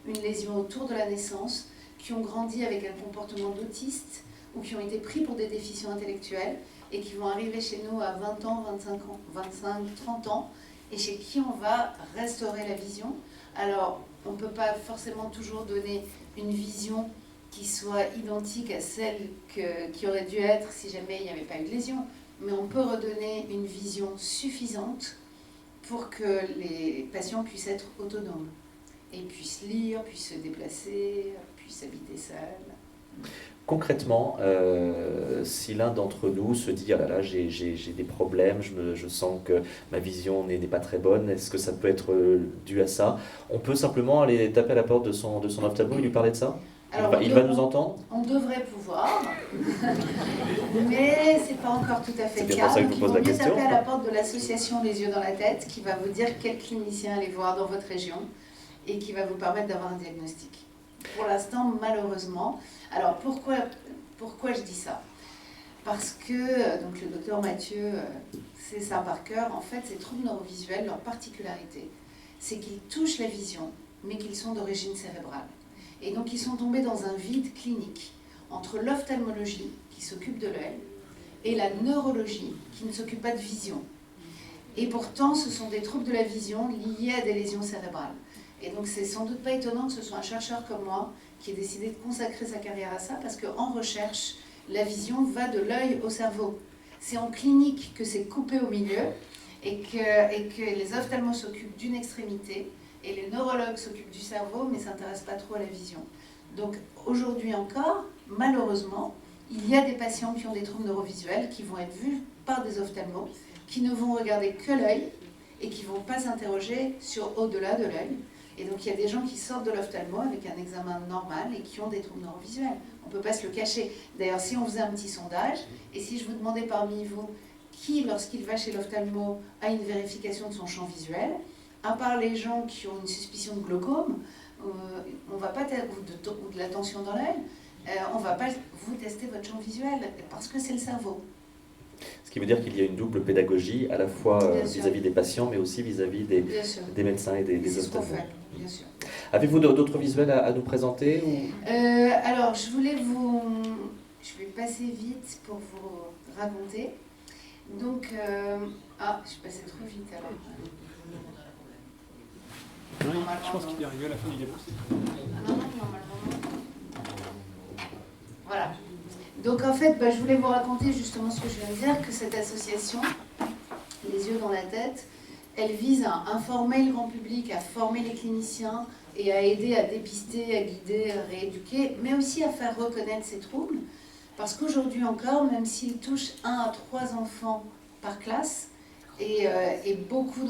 une lésion autour de la naissance, qui ont grandi avec un comportement d'autiste ou qui ont été pris pour des déficients intellectuels et qui vont arriver chez nous à 20 ans, 25 ans, 25, 30 ans et chez qui on va restaurer la vision. Alors, on ne peut pas forcément toujours donner une vision qui soit identique à celle qui aurait dû être si jamais il n'y avait pas eu de lésion. Mais on peut redonner une vision suffisante pour que les patients puissent être autonomes et puissent lire, puissent se déplacer, puissent habiter seuls. Concrètement, si l'un d'entre nous se dit « Ah là là, j'ai des problèmes, je sens que ma vision n'est pas très bonne, est-ce que ça peut être dû à ça ?» On peut simplement aller taper à la porte de son ophtalmo et lui parler de ça? Alors, il va nous entendre? On devrait pouvoir, mais ce n'est pas encore tout à fait le cas. C'est bien pour ça que je vous pose la question. Donc, il vaut mieux taper à la porte de l'association Les Yeux dans la Tête qui va vous dire quel clinicien aller voir dans votre région et qui va vous permettre d'avoir un diagnostic. Pour l'instant, malheureusement. Alors, pourquoi je dis ça? Parce que donc, le docteur Mathieu sait ça par cœur. En fait, ces troubles neurovisuels, leur particularité, c'est qu'ils touchent la vision, mais qu'ils sont d'origine cérébrale. Et donc, ils sont tombés dans un vide clinique entre l'ophtalmologie, qui s'occupe de l'œil, et la neurologie, qui ne s'occupe pas de vision. Et pourtant, ce sont des troubles de la vision liés à des lésions cérébrales. Et donc, c'est sans doute pas étonnant que ce soit un chercheur comme moi qui ait décidé de consacrer sa carrière à ça, parce qu'en recherche, la vision va de l'œil au cerveau. C'est en clinique que c'est coupé au milieu, et que les ophtalmos s'occupent d'une extrémité, et les neurologues s'occupent du cerveau, mais ne s'intéressent pas trop à la vision. Donc aujourd'hui encore, malheureusement, il y a des patients qui ont des troubles neurovisuels qui vont être vus par des ophtalmos, qui ne vont regarder que l'œil et qui ne vont pas s'interroger sur au-delà de l'œil. Et donc il y a des gens qui sortent de l'ophtalmo avec un examen normal et qui ont des troubles neurovisuels. On ne peut pas se le cacher. D'ailleurs, si on faisait un petit sondage, et si je vous demandais parmi vous qui, lorsqu'il va chez l'ophtalmo, a une vérification de son champ visuel, à part les gens qui ont une suspicion de glaucome, on va pas ou de la tension dans l'œil, on ne va pas vous tester votre champ visuel parce que c'est le cerveau. Ce qui veut dire qu'il y a une double pédagogie, à la fois vis-à-vis des patients, mais aussi vis-à-vis des médecins et des ophtalmos. Bien sûr. Avez-vous d'autres visuels à nous présenter ou... Alors, je vais passer vite pour vous raconter. Donc, je suis passée trop vite alors. Oui, je pense qu'il est arrivé à la fin du diapositive. Normalement. Voilà. Donc en fait, je voulais vous raconter justement ce que je viens de dire, que cette association, Les Yeux dans la Tête, elle vise à informer le grand public, à former les cliniciens et à aider à dépister, à guider, à rééduquer, mais aussi à faire reconnaître ces troubles. Parce qu'aujourd'hui encore, même s'ils touchent 1 à 3 enfants par classe, et beaucoup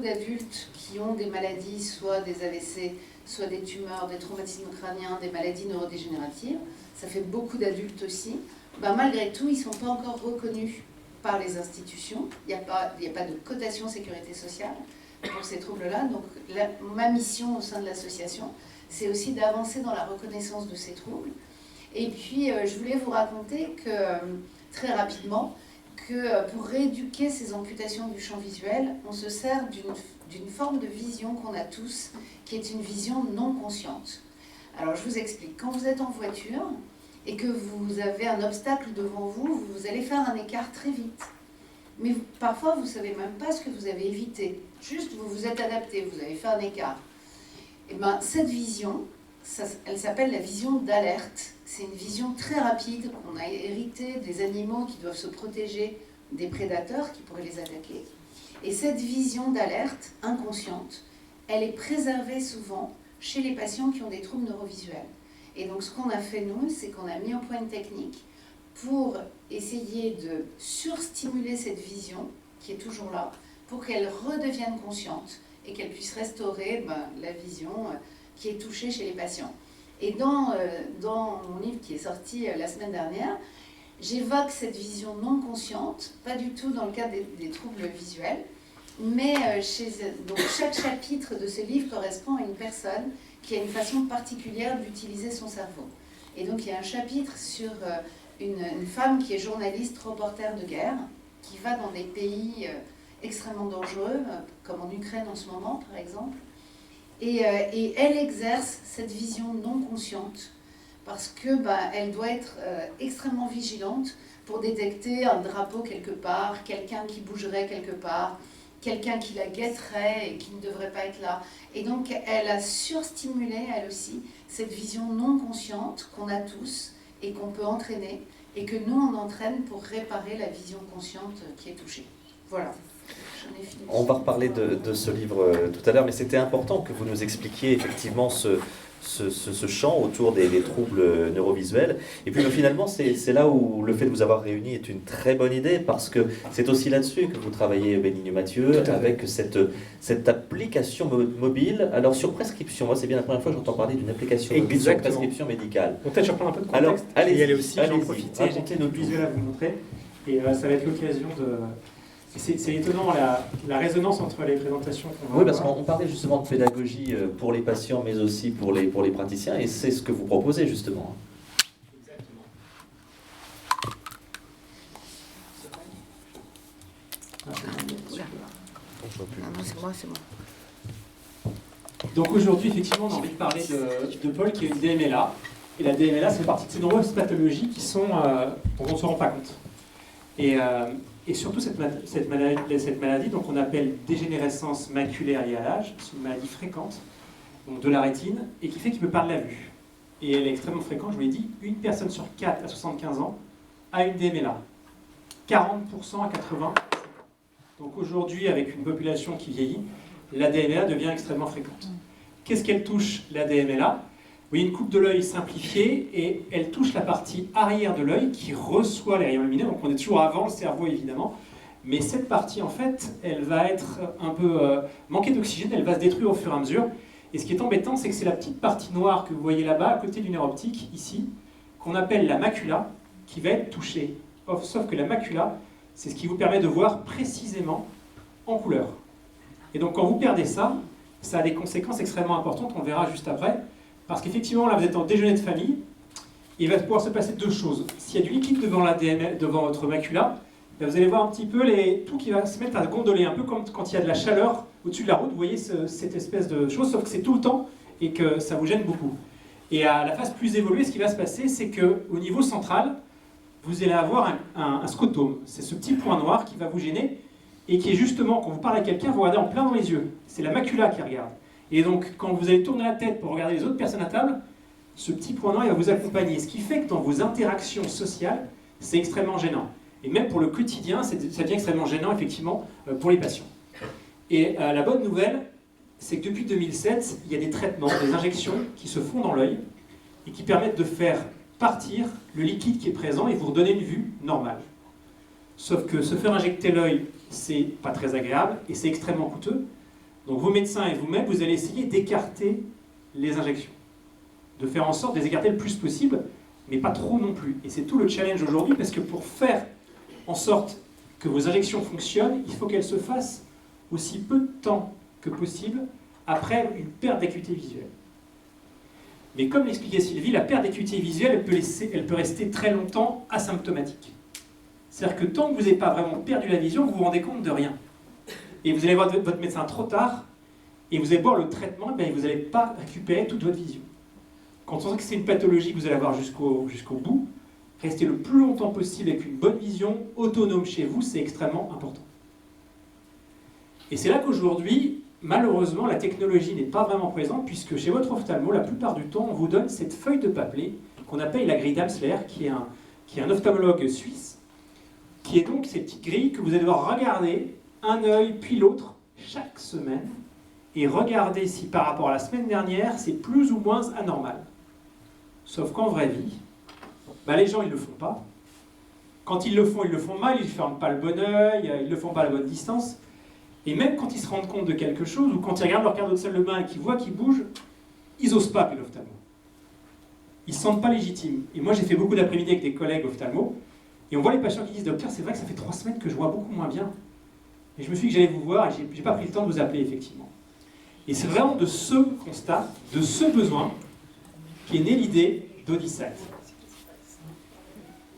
d'adultes qui ont des maladies, soit des AVC, soit des tumeurs, des traumatismes crâniens, des maladies neurodégénératives, ça fait beaucoup d'adultes aussi, malgré tout, ils ne sont pas encore reconnus par les institutions. Il n'y a pas de cotation sécurité sociale pour ces troubles-là. Donc ma mission au sein de l'association, c'est aussi d'avancer dans la reconnaissance de ces troubles. Et puis, je voulais vous raconter que, très rapidement, que pour rééduquer ces amputations du champ visuel, on se sert d'une forme de vision qu'on a tous, qui est une vision non consciente. Alors je vous explique, quand vous êtes en voiture et que vous avez un obstacle devant vous, vous allez faire un écart très vite. Mais parfois, vous ne savez même pas ce que vous avez évité. Juste, vous vous êtes adapté, vous avez fait un écart. Et bien, cette vision, elle s'appelle la vision d'alerte. C'est une vision très rapide qu'on a héritée des animaux qui doivent se protéger des prédateurs qui pourraient les attaquer. Et cette vision d'alerte inconsciente, elle est préservée souvent chez les patients qui ont des troubles neurovisuels. Et donc, ce qu'on a fait, nous, c'est qu'on a mis au point une technique pour essayer de surstimuler cette vision, qui est toujours là, pour qu'elle redevienne consciente et qu'elle puisse restaurer la vision qui est touchée chez les patients. Et dans mon livre qui est sorti la semaine dernière, j'évoque cette vision non consciente, pas du tout dans le cadre des troubles visuels, mais donc chaque chapitre de ce livre correspond à une personne qui a une façon particulière d'utiliser son cerveau. Et donc il y a un chapitre sur une femme qui est journaliste, reporter de guerre, qui va dans des pays extrêmement dangereux, comme en Ukraine en ce moment par exemple, et elle exerce cette vision non consciente, parce que elle doit être extrêmement vigilante pour détecter un drapeau quelque part, quelqu'un qui bougerait quelque part, quelqu'un qui la guetterait et qui ne devrait pas être là. Et donc elle a surstimulé, elle aussi, cette vision non consciente qu'on a tous et qu'on peut entraîner, et que nous on entraîne pour réparer la vision consciente qui est touchée. Voilà. On va reparler de ce livre tout à l'heure, mais c'était important que vous nous expliquiez effectivement ce champ autour des troubles neurovisuels. Et puis finalement, c'est là où le fait de vous avoir réunis est une très bonne idée, parce que c'est aussi là-dessus que vous travaillez, Bénigne Mathieu, avec cette application mobile. Alors sur prescription, moi c'est bien la première fois que j'entends parler d'une application mobile sur prescription médicale. Peut-être je reprends un peu de contexte. Alors, allez-y, y aller aussi, j'en allez-y, profiter, j'ai notre visuel à vous montrer. Et ça va être l'occasion de... C'est étonnant la résonance entre les présentations qu'on va Oui, parce avoir. qu'on parlait justement de pédagogie pour les patients, mais aussi pour les praticiens, et c'est ce que vous proposez justement. Exactement. Non, c'est moi, c'est moi. Donc aujourd'hui, effectivement, on a envie de parler de Paul qui a une DMLA. Et la DMLA, c'est partie de ces nombreuses pathologies qui sont, dont on ne se rend pas compte. Et surtout, cette maladie, donc on appelle dégénérescence maculaire liée à l'âge, c'est une maladie fréquente, donc de la rétine, et qui fait qu'il peut perdre la vue. Et elle est extrêmement fréquente, je vous l'ai dit, une personne sur 4 à 75 ans a une DMLA. 40% à 80%. Donc aujourd'hui, avec une population qui vieillit, la DMLA devient extrêmement fréquente. Qu'est-ce qu'elle touche, la DMLA ? Vous voyez une coupe de l'œil simplifiée, et elle touche la partie arrière de l'œil qui reçoit les rayons lumineux. Donc on est toujours avant le cerveau, évidemment. Mais cette partie, en fait, elle va être un peu manquée d'oxygène, elle va se détruire au fur et à mesure. Et ce qui est embêtant, c'est que c'est la petite partie noire que vous voyez là-bas, à côté du nerf optique, ici, qu'on appelle la macula, qui va être touchée. Sauf que la macula, c'est ce qui vous permet de voir précisément en couleur. Et donc quand vous perdez ça, ça a des conséquences extrêmement importantes, on le verra juste après. Parce qu'effectivement, là, vous êtes en déjeuner de famille, et il va pouvoir se passer deux choses. S'il y a du liquide devant votre macula, là, vous allez voir un petit peu tout qui va se mettre à gondoler, un peu comme quand il y a de la chaleur au-dessus de la route. Vous voyez cette espèce de chose, sauf que c'est tout le temps et que ça vous gêne beaucoup. Et à la phase plus évoluée, ce qui va se passer, c'est qu'au niveau central, vous allez avoir un scotome. C'est ce petit point noir qui va vous gêner et qui est justement, quand vous parlez à quelqu'un, vous regardez en plein dans les yeux. C'est la macula qui regarde. Et donc, quand vous allez tourner la tête pour regarder les autres personnes à table, ce petit point noir il va vous accompagner. Ce qui fait que dans vos interactions sociales, c'est extrêmement gênant. Et même pour le quotidien, ça devient extrêmement gênant, effectivement, pour les patients. Et la bonne nouvelle, c'est que depuis 2007, il y a des traitements, des injections qui se font dans l'œil et qui permettent de faire partir le liquide qui est présent et vous redonner une vue normale. Sauf que se faire injecter l'œil, c'est pas très agréable et c'est extrêmement coûteux. Donc vos médecins et vous-même, vous allez essayer d'écarter les injections. De faire en sorte de les écarter le plus possible, mais pas trop non plus. Et c'est tout le challenge aujourd'hui, parce que pour faire en sorte que vos injections fonctionnent, il faut qu'elles se fassent aussi peu de temps que possible après une perte d'acuité visuelle. Mais comme l'expliquait Sylvie, la perte d'acuité visuelle, elle peut rester très longtemps asymptomatique. C'est-à-dire que tant que vous n'avez pas vraiment perdu la vision, vous vous rendez compte de rien. Et vous allez voir votre médecin trop tard, et vous allez voir le traitement, et vous n'allez pas récupérer toute votre vision. Quand on sait que c'est une pathologie que vous allez avoir jusqu'au bout, rester le plus longtemps possible avec une bonne vision, autonome chez vous, c'est extrêmement important. Et c'est là qu'aujourd'hui, malheureusement, la technologie n'est pas vraiment présente, puisque chez votre ophtalmo, la plupart du temps, on vous donne cette feuille de papier qu'on appelle la grille d'Amsler, qui est un ophtalmologue suisse, qui est donc ces petites grilles que vous allez devoir regarder un œil puis l'autre chaque semaine, et regarder si par rapport à la semaine dernière, c'est plus ou moins anormal. Sauf qu'en vraie vie, les gens, ils ne le font pas. Quand ils le font mal, ils ne ferment pas le bon œil, ils ne le font pas à la bonne distance. Et même quand ils se rendent compte de quelque chose, ou quand ils regardent leur carte de salle de bain et qu'ils voient qu'ils bougent, ils n'osent pas appeler l'ophtalmo. Ils ne se sentent pas légitimes. Et moi, j'ai fait beaucoup d'après-midi avec des collègues ophtalmo, et on voit les patients qui disent « Docteur, c'est vrai que ça fait 3 semaines que je vois beaucoup moins bien. » Et je me suis dit que j'allais vous voir, et je n'ai pas pris le temps de vous appeler, effectivement. Et c'est vraiment de ce constat, de ce besoin, qu'est née l'idée d'AudiSight.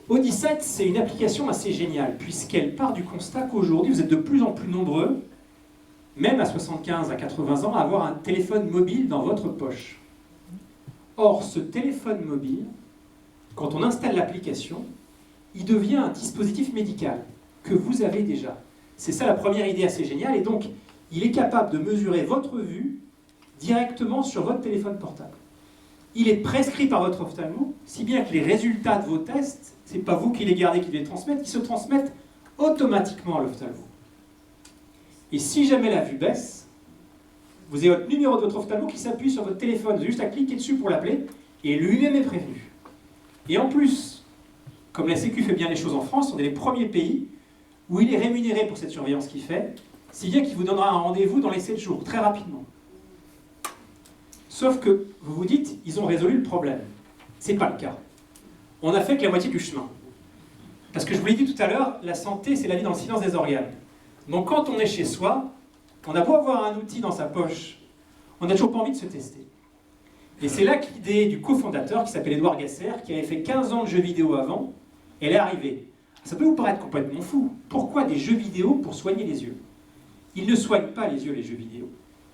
AudiSight, c'est une application assez géniale, puisqu'elle part du constat qu'aujourd'hui, vous êtes de plus en plus nombreux, même à 75 à 80 ans, à avoir un téléphone mobile dans votre poche. Or, ce téléphone mobile, quand on installe l'application, il devient un dispositif médical que vous avez déjà. C'est ça la première idée assez géniale, et donc, il est capable de mesurer votre vue directement sur votre téléphone portable. Il est prescrit par votre ophtalmo, si bien que les résultats de vos tests, ce n'est pas vous qui les gardez, qui les transmettent, ils se transmettent automatiquement à l'ophtalmo. Et si jamais la vue baisse, vous avez votre numéro de votre ophtalmo qui s'appuie sur votre téléphone, vous avez juste à cliquer dessus pour l'appeler, et lui-même est prévenu. Et en plus, comme la Sécu fait bien les choses en France, on est les premiers pays où il est rémunéré pour cette surveillance qu'il fait, si bien qu'il vous donnera un rendez-vous dans les 7 jours, très rapidement. Sauf que vous vous dites, ils ont résolu le problème. Ce n'est pas le cas. On n'a fait que la moitié du chemin. Parce que je vous l'ai dit tout à l'heure, la santé, c'est la vie dans le silence des organes. Donc quand on est chez soi, on a beau avoir un outil dans sa poche, on n'a toujours pas envie de se tester. Et c'est là que l'idée du cofondateur, qui s'appelle Édouard Gasser, qui avait fait 15 ans de jeux vidéo avant, elle est arrivée. Ça peut vous paraître complètement fou. Pourquoi des jeux vidéo pour soigner les yeux? Ils ne soignent pas les yeux, les jeux vidéo.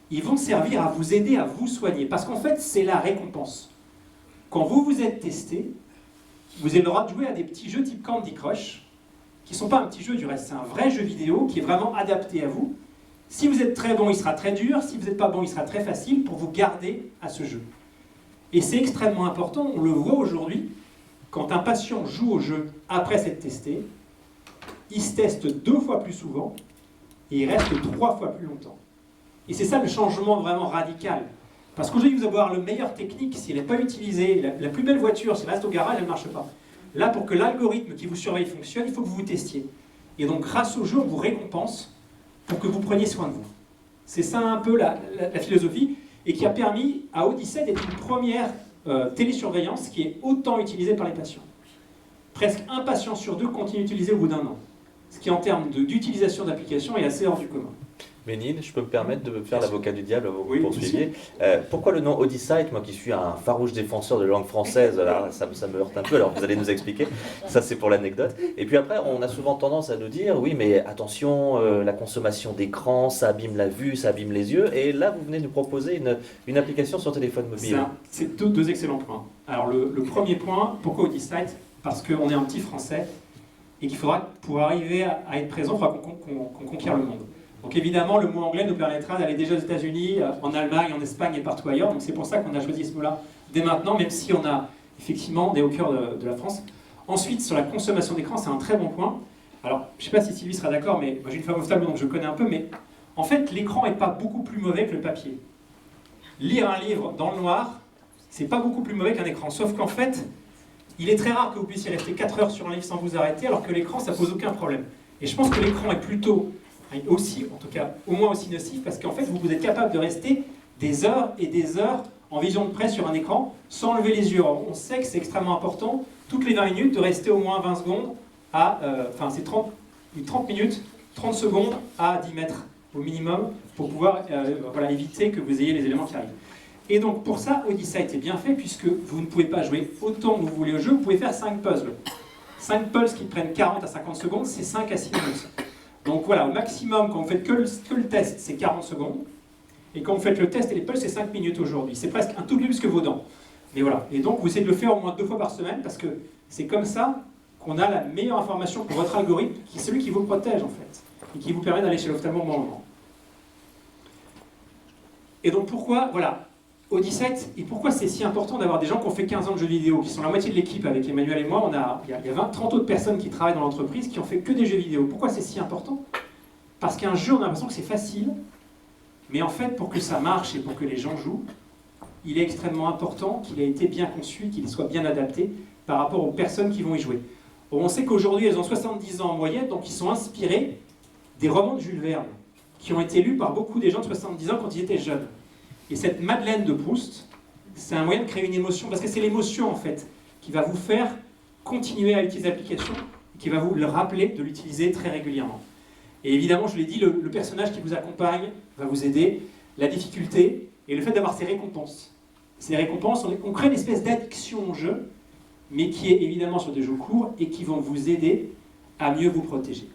Ils vont servir à vous aider à vous soigner. Parce qu'en fait, c'est la récompense. Quand vous vous êtes testé, vous avez le droit de jouer à des petits jeux type Candy Crush, qui ne sont pas un petit jeu du reste, c'est un vrai jeu vidéo qui est vraiment adapté à vous. Si vous êtes très bon, il sera très dur. Si vous n'êtes pas bon, il sera très facile pour vous garder à ce jeu. Et c'est extrêmement important, on le voit aujourd'hui, quand un patient joue au jeu après s'être testé, il se teste 2 fois plus souvent et il reste 3 fois plus longtemps. Et c'est ça le changement vraiment radical. Parce qu'aujourd'hui, vous allez avoir le meilleur technique, si elle n'est pas utilisée, la plus belle voiture, si elle reste au garage, elle ne marche pas. Là, pour que l'algorithme qui vous surveille fonctionne, il faut que vous vous testiez. Et donc, grâce au jeu, on vous récompense pour que vous preniez soin de vous. C'est ça un peu la philosophie, et qui a permis à AudiSight d'être une première télésurveillance qui est autant utilisée par les patients. Presque un patient sur 2 continue d'utiliser au bout d'1 an. Ce qui, en termes d'utilisation d'application, est assez hors du commun. Ménil, je peux me permettre de faire l'avocat du diable, vous Oui, poursuiviez. Pourquoi le nom AudiSight, moi qui suis un farouche défenseur de la langue française, là, ça me heurte un peu, alors vous allez nous expliquer, ça c'est pour l'anecdote. Et puis après, on a souvent tendance à nous dire, oui mais attention, la consommation d'écran, ça abîme la vue, ça abîme les yeux, et là vous venez nous proposer une application sur téléphone mobile. C'est deux excellents points. Alors le premier point, pourquoi AudiSight? Parce qu'on est un petit français, et qu'il faudra, pour arriver à être présent, il faudra qu'on conquiert le monde. Donc évidemment, le mot anglais nous permettra d'aller déjà aux États-Unis, en Allemagne, en Espagne et partout ailleurs. Donc c'est pour ça qu'on a choisi ce mot-là dès maintenant, même si on a effectivement des au cœur de la France. Ensuite, sur la consommation d'écran, c'est un très bon point. Alors, je ne sais pas si Sylvie sera d'accord, mais moi j'ai une femme ophtalmo, donc je connais un peu, mais en fait, l'écran n'est pas beaucoup plus mauvais que le papier. Lire un livre dans le noir, c'est pas beaucoup plus mauvais qu'un écran, sauf qu'en fait, il est très rare que vous puissiez rester 4 heures sur un livre sans vous arrêter, alors que l'écran, ça pose aucun problème. Et je pense que l'écran est plutôt aussi, en tout cas, au moins aussi nocif, parce qu'en fait, vous êtes capable de rester des heures et des heures en vision de près sur un écran, sans lever les yeux. Alors, on sait que c'est extrêmement important, toutes les 20 minutes, de rester au moins 20 secondes c'est 30 minutes, 30 secondes à 10 mètres au minimum, pour pouvoir éviter que vous ayez les éléments qui arrivent. Et donc, pour ça, AudiSight est bien fait, puisque vous ne pouvez pas jouer autant que vous voulez au jeu, vous pouvez faire 5 puzzles. 5 puzzles qui prennent 40 à 50 secondes, c'est 5 à 6 minutes. Donc voilà, au maximum, quand vous faites que le test, c'est 40 secondes. Et quand vous faites le test et les puzzles, c'est 5 minutes aujourd'hui. C'est presque un tout petit peu plus que vos dents. Mais voilà. Et donc, vous essayez de le faire au moins 2 fois par semaine, parce que C'est comme ça qu'on a la meilleure information pour votre algorithme, qui est celui qui vous protège en fait, et qui vous permet d'aller chez l'ophtalmo au bon moment. Et donc pourquoi, voilà, Audicyte, et pourquoi c'est si important d'avoir des gens qui ont fait 15 ans de jeux vidéo, qui sont la moitié de l'équipe avec Emmanuel et moi, il y a 30 autres personnes qui travaillent dans l'entreprise qui ont fait que des jeux vidéo. Pourquoi c'est si important? Parce qu'un jeu, on a l'impression que c'est facile, mais en fait, pour que ça marche et pour que les gens jouent, il est extrêmement important qu'il ait été bien conçu, qu'il soit bien adapté par rapport aux personnes qui vont y jouer. On sait qu'aujourd'hui, elles ont 70 ans en moyenne, donc ils sont inspirés des romans de Jules Verne, qui ont été lus par beaucoup des gens de 70 ans quand ils étaient jeunes. Et cette Madeleine de Proust, c'est un moyen de créer une émotion, parce que c'est l'émotion en fait qui va vous faire continuer à utiliser l'application, qui va vous le rappeler de l'utiliser très régulièrement. Et évidemment, je l'ai dit, le personnage qui vous accompagne va vous aider, la difficulté et le fait d'avoir ces récompenses. Ces récompenses, on crée une espèce d'addiction au jeu, mais qui est évidemment sur des jeux courts et qui vont vous aider à mieux vous protéger.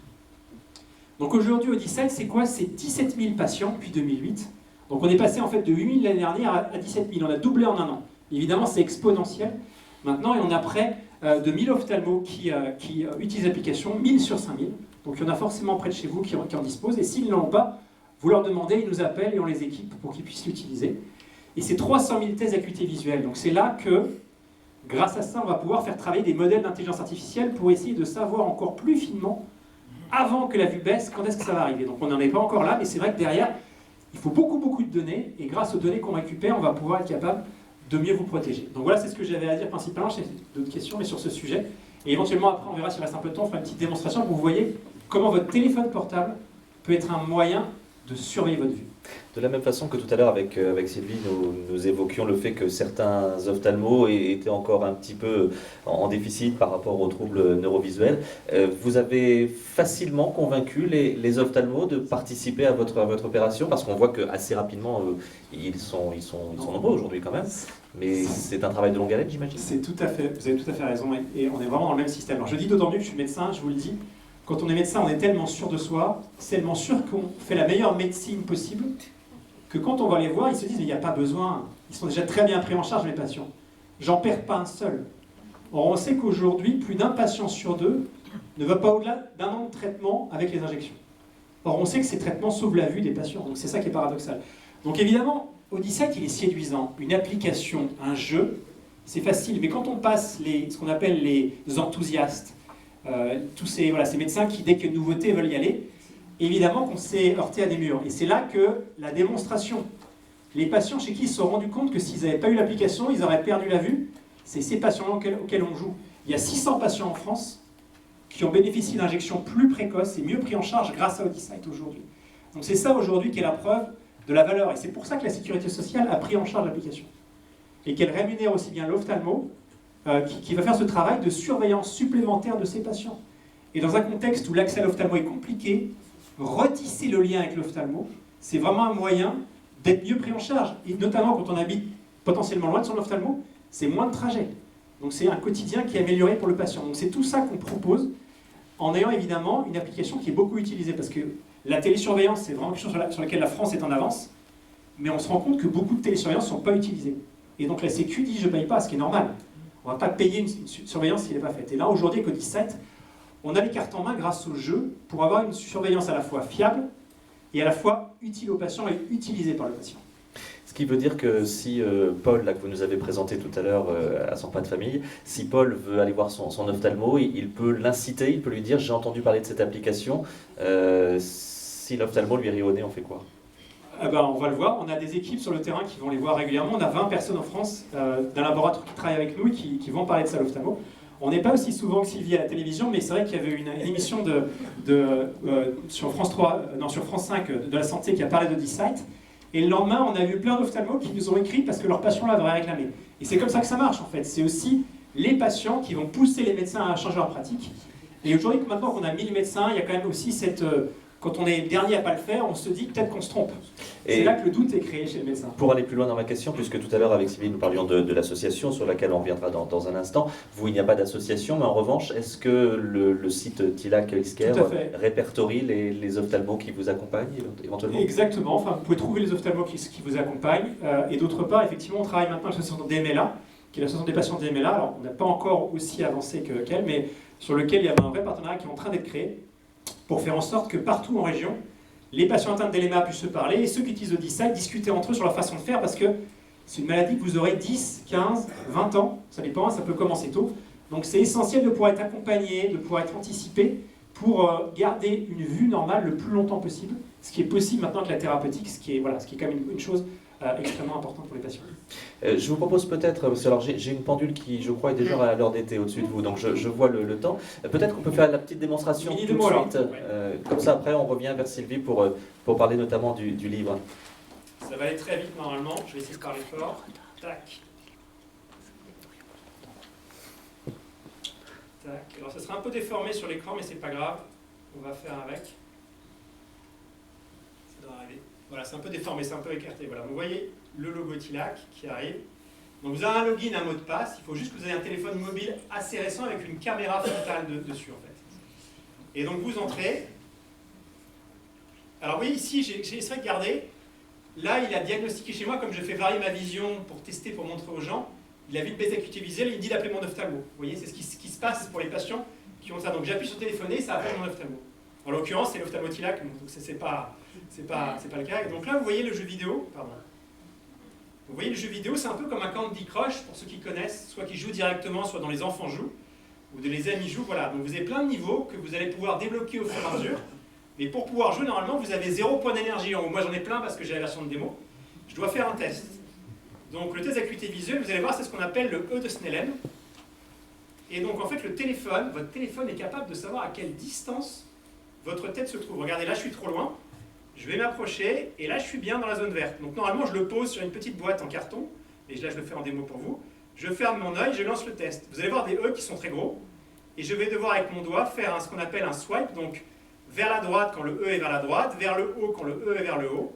Donc aujourd'hui, Audicyte, c'est quoi? C'est 17 000 patients depuis 2008. Donc on est passé en fait de 8 000 l'année dernière à 17 000. On a doublé en un an. Évidemment, c'est exponentiel. Maintenant, et on a près de 1000 ophtalmos qui utilisent l'application, 1000 sur 5000. Donc il y en a forcément près de chez vous qui en disposent. Et s'ils ne l'ont pas, vous leur demandez, ils nous appellent et on les équipe pour qu'ils puissent l'utiliser. Et c'est 300 000 tests d'acuité visuelle. Donc c'est là que, grâce à ça, on va pouvoir faire travailler des modèles d'intelligence artificielle pour essayer de savoir encore plus finement, avant que la vue baisse, quand est-ce que ça va arriver. Donc on n'en est pas encore là, mais c'est vrai que derrière, il faut beaucoup de données, et grâce aux données qu'on récupère, on va pouvoir être capable de mieux vous protéger. Donc voilà, c'est ce que j'avais à dire principalement. J'ai d'autres questions, mais sur ce sujet. Et éventuellement, après, on verra s'il reste un peu de temps, on fera une petite démonstration pour que vous voyez comment votre téléphone portable peut être un moyen de surveiller votre vue. De la même façon que tout à l'heure avec Sylvie, nous évoquions le fait que certains ophtalmos étaient encore un petit peu en déficit par rapport aux troubles neurovisuels. Vous avez facilement convaincu les ophtalmos de participer à votre opération, parce qu'on voit qu'assez rapidement, ils sont nombreux aujourd'hui quand même, mais c'est un travail de longue haleine, j'imagine. C'est tout à fait, vous avez tout à fait raison, et on est vraiment dans le même système. Alors je dis d'autant mieux que je suis médecin, je vous le dis, quand on est médecin, on est tellement sûr de soi, tellement sûr qu'on fait la meilleure médecine possible, que quand on va les voir, ils se disent, mais il n'y a pas besoin, ils sont déjà très bien pris en charge, les patients. J'en perds pas un seul. Or, on sait qu'aujourd'hui, plus d'un patient sur deux ne va pas au-delà d'un an de traitement avec les injections. Or, on sait que ces traitements sauvent la vue des patients, donc c'est ça qui est paradoxal. Donc évidemment, Audicyte, il est séduisant. Une application, un jeu, c'est facile, mais quand on passe ce qu'on appelle les enthousiastes, tous ces médecins qui, dès qu'il y a une nouveauté, veulent y aller, évidemment qu'on s'est heurté à des murs. Et c'est là que la démonstration, les patients chez qui ils se sont rendus compte que s'ils n'avaient pas eu l'application, ils auraient perdu la vue, c'est ces patients-là auxquels on joue. Il y a 600 patients en France qui ont bénéficié d'injections plus précoces et mieux pris en charge grâce à Audicyte aujourd'hui. Donc c'est ça aujourd'hui qui est la preuve de la valeur. Et c'est pour ça que la Sécurité sociale a pris en charge l'application. Et qu'elle rémunère aussi bien l'ophtalmo, qui va faire ce travail de surveillance supplémentaire de ces patients. Et dans un contexte où l'accès à l'ophtalmo est compliqué, retisser le lien avec l'ophtalmo, c'est vraiment un moyen d'être mieux pris en charge. Et notamment quand on habite potentiellement loin de son ophtalmo, c'est moins de trajet. Donc c'est un quotidien qui est amélioré pour le patient. Donc c'est tout ça qu'on propose, en ayant évidemment une application qui est beaucoup utilisée, parce que la télésurveillance, c'est vraiment quelque chose sur laquelle la France est en avance, mais on se rend compte que beaucoup de télésurveillance ne sont pas utilisées. Et donc la Sécu dit, je ne paye pas, ce qui est normal. On ne va pas payer une surveillance s'il n'est pas faite. Et là, aujourd'hui, avec Audicyte, on a les cartes en main grâce au jeu pour avoir une surveillance à la fois fiable et à la fois utile au patient et utilisée par le patient. Ce qui veut dire que si Paul, là, que vous nous avez présenté tout à l'heure à son pas de famille, si Paul veut aller voir son ophtalmo, il peut l'inciter, il peut lui dire « j'ai entendu parler de cette application ». Si l'ophtalmo lui rionnait, on fait quoi? On va le voir, on a des équipes sur le terrain qui vont les voir régulièrement. On a 20 personnes en France d'un laboratoire qui travaille avec nous et qui vont parler de ça à l'ophtalmo. On n'est pas aussi souvent que Sylvie à la télévision, mais c'est vrai qu'il y avait une émission sur France 3, sur France 5 de la santé qui a parlé d'Audicyte. Et le lendemain, on a vu plein d'ophtalmos qui nous ont écrit parce que leurs patients l'avaient réclamé. Et c'est comme ça que ça marche en fait. C'est aussi les patients qui vont pousser les médecins à changer leur pratique. Et aujourd'hui, maintenant qu'on a 1000 médecins, il y a quand même aussi cette... Quand on est dernier à ne pas le faire, on se dit peut-être qu'on se trompe. C'est là que le doute est créé chez le médecin. Pour aller plus loin dans ma question, puisque tout à l'heure avec Sylvie nous parlions de l'association sur laquelle on reviendra dans un instant, vous il n'y a pas d'association, mais en revanche, est-ce que le site TILAC Healthcare répertorie les ophtalmos qui vous accompagnent éventuellement? Exactement, enfin, vous pouvez trouver les ophtalmos qui vous accompagnent. Et d'autre part, effectivement, on travaille maintenant avec l'association DMLA, qui est l'association des patients DMLA. Alors, on n'a pas encore aussi avancé qu'elle, mais sur lequel il y a un vrai partenariat qui est en train d'être créé pour faire en sorte que partout en région, les patients atteints de DMLA puissent se parler et ceux qui utilisent Odysseus discuter entre eux sur leur façon de faire parce que c'est une maladie que vous aurez 10, 15, 20 ans, ça dépend, ça peut commencer tôt. Donc c'est essentiel de pouvoir être accompagné, de pouvoir être anticipé pour garder une vue normale le plus longtemps possible, ce qui est possible maintenant avec la thérapeutique, ce qui est quand même une chose extrêmement importante pour les patients. Je vous propose peut-être, alors j'ai une pendule qui, je crois, est déjà à l'heure d'été au-dessus de vous, donc je vois le temps. Peut-être qu'on peut faire la petite démonstration tout de suite. Comme ça, après, on revient vers Sylvie pour parler notamment du livre. Ça va aller très vite normalement. Je vais essayer de parler fort. Tac. Tac. Alors, ça sera un peu déformé sur l'écran, mais c'est pas grave. On va faire avec. Ça doit arriver. Voilà, c'est un peu déformé, c'est un peu écarté. Voilà, vous voyez le logo Tilac qui arrive. Donc vous avez un login, un mot de passe. Il faut juste que vous ayez un téléphone mobile assez récent avec une caméra frontale dessus en fait. Et donc vous entrez. Alors vous voyez ici, j'ai essayé de garder. Là, il a diagnostiqué chez moi, comme je fais varier ma vision pour tester, pour montrer aux gens. Il a vu une baisse d'acuité visuelle, il me dit d'appeler mon ophtalmo. Vous voyez, c'est ce qui se passe pour les patients qui ont ça. Donc j'appuie sur téléphoner, ça appelle mon ophtalmo. En l'occurrence, c'est l'ophtalmo Tilac, donc c'est pas le cas. Et donc là, vous voyez le jeu vidéo. Pardon. Vous voyez le jeu vidéo, c'est un peu comme un Candy Crush, pour ceux qui connaissent, soit qui jouent directement, soit dans les enfants jouent, ou de les amis jouent. Voilà. Donc vous avez plein de niveaux que vous allez pouvoir débloquer au fur et à mesure. Mais pour pouvoir jouer, normalement, vous avez 0 point d'énergie. Moi, j'en ai plein parce que j'ai la version de démo. Je dois faire un test. Donc, le test d'acuité visuelle, vous allez voir, c'est ce qu'on appelle le E de Snellen. Et donc, en fait, votre téléphone est capable de savoir à quelle distance votre tête se trouve. Regardez, là, je suis trop loin. Je vais m'approcher, et là, je suis bien dans la zone verte. Donc, normalement, je le pose sur une petite boîte en carton. Et là, je le fais en démo pour vous. Je ferme mon œil, je lance le test. Vous allez voir des E qui sont très gros. Et je vais devoir, avec mon doigt, faire ce qu'on appelle un swipe. Donc, vers la droite quand le E est vers la droite, vers le haut quand le E est vers le haut,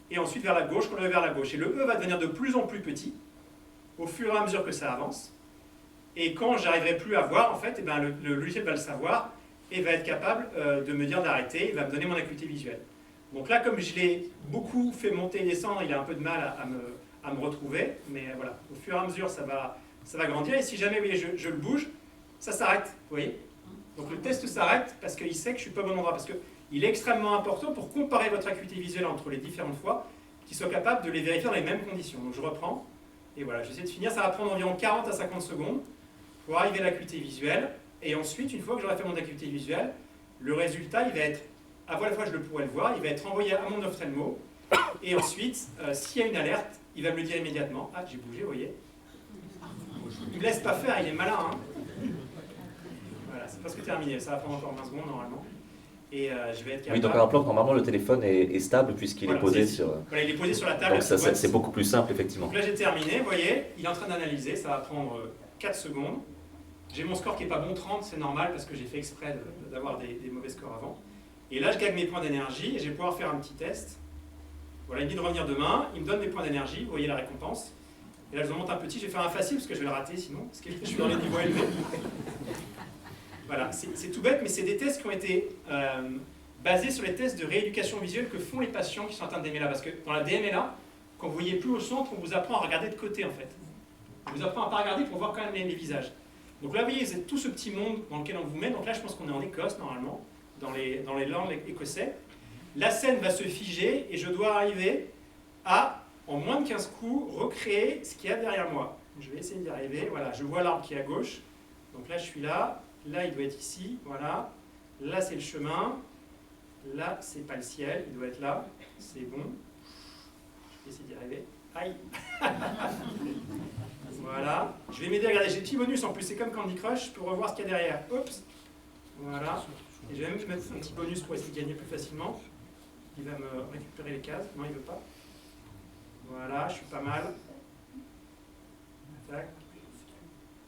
et ensuite vers la gauche quand le E est vers la gauche. Et le E va devenir de plus en plus petit, au fur et à mesure que ça avance. Et quand j'arriverai plus à voir, en fait, eh ben, le logiciel va le savoir et va être capable de me dire d'arrêter, il va me donner mon acuité visuelle. Donc là, comme je l'ai beaucoup fait monter et descendre, il a un peu de mal à me retrouver, mais voilà, au fur et à mesure, ça va grandir. Et si jamais vous voyez, je le bouge, ça s'arrête, vous voyez. Donc le test s'arrête parce qu'il sait que je ne suis pas au bon endroit. Parce qu'il est extrêmement important pour comparer votre acuité visuelle entre les différentes fois, qu'il soit capable de les vérifier dans les mêmes conditions. Donc je reprends, et voilà, j'essaie de finir. Ça va prendre environ 40 à 50 secondes pour arriver à l'acuité visuelle. Et ensuite, une fois que j'aurai fait mon acuité visuelle, le résultat, il va être, à la fois je le pourrai le voir, il va être envoyé à mon ophtalmo. Et ensuite, s'il y a une alerte, il va me le dire immédiatement. Ah, j'ai bougé, vous voyez. Il ne me laisse pas faire, il est malin, hein. Voilà, c'est presque terminé, ça va prendre encore 20 secondes normalement. Et je vais être capable... Oui, donc rappelons que normalement le téléphone est stable puisqu'il est posé sur... Voilà, il est posé sur la table. Donc ça, c'est beaucoup plus simple, effectivement. Donc là j'ai terminé, vous voyez, il est en train d'analyser, ça va prendre 4 secondes. J'ai mon score qui n'est pas bon, 30, c'est normal parce que j'ai fait exprès d'avoir des mauvais scores avant. Et là je gagne mes points d'énergie et je vais pouvoir faire un petit test. Voilà, il me dit de revenir demain, il me donne mes points d'énergie, vous voyez la récompense. Et là je vous montre un petit, je vais faire un facile parce que je vais le rater sinon, parce que je suis dans les niveaux élevés. Voilà, c'est tout bête, mais c'est des tests qui ont été basés sur les tests de rééducation visuelle que font les patients qui sont atteints de DMLA. Parce que dans la DMLA, quand vous voyez plus au centre, on vous apprend à regarder de côté en fait. On vous apprend à ne pas regarder pour voir quand même les visages. Donc là, vous voyez, c'est tout ce petit monde dans lequel on vous met. Donc là, je pense qu'on est en Écosse normalement, dans les lands écossais. La scène va se figer et je dois arriver à, en moins de 15 coups, recréer ce qu'il y a derrière moi. Je vais essayer d'y arriver. Voilà, je vois l'arbre qui est à gauche. Donc là, je suis là. Là, il doit être ici, voilà. Là, c'est le chemin. Là, c'est pas le ciel, il doit être là. C'est bon. Je vais essayer d'y arriver. Aïe. Voilà. Je vais m'aider à regarder. J'ai des petits bonus en plus. C'est comme Candy Crush. Je peux revoir ce qu'il y a derrière. Oups. Voilà. Et je vais même mettre un petit bonus pour essayer de gagner plus facilement. Il va me récupérer les cases. Non, il ne veut pas. Voilà, je suis pas mal. Tac.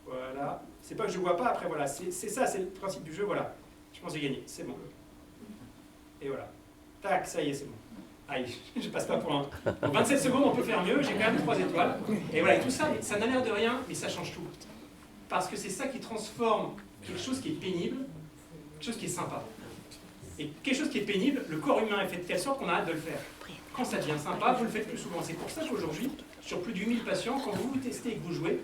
Voilà. C'est pas que je vois pas après, voilà. C'est ça, c'est le principe du jeu, voilà. Je pense que j'ai gagné, c'est bon. Et voilà. Tac, ça y est, c'est bon. Aïe, je passe pas pour un. En 27 secondes, on peut faire mieux, j'ai quand même 3 étoiles. Et voilà, et tout ça, ça n'a l'air de rien, mais ça change tout. Parce que c'est ça qui transforme quelque chose qui est pénible, quelque chose qui est sympa. Et quelque chose qui est pénible, le corps humain est fait de telle sorte qu'on a hâte de le faire. Quand ça devient sympa, vous le faites plus souvent. C'est pour ça qu'aujourd'hui, sur plus de 8000 patients, quand vous vous testez et que vous jouez,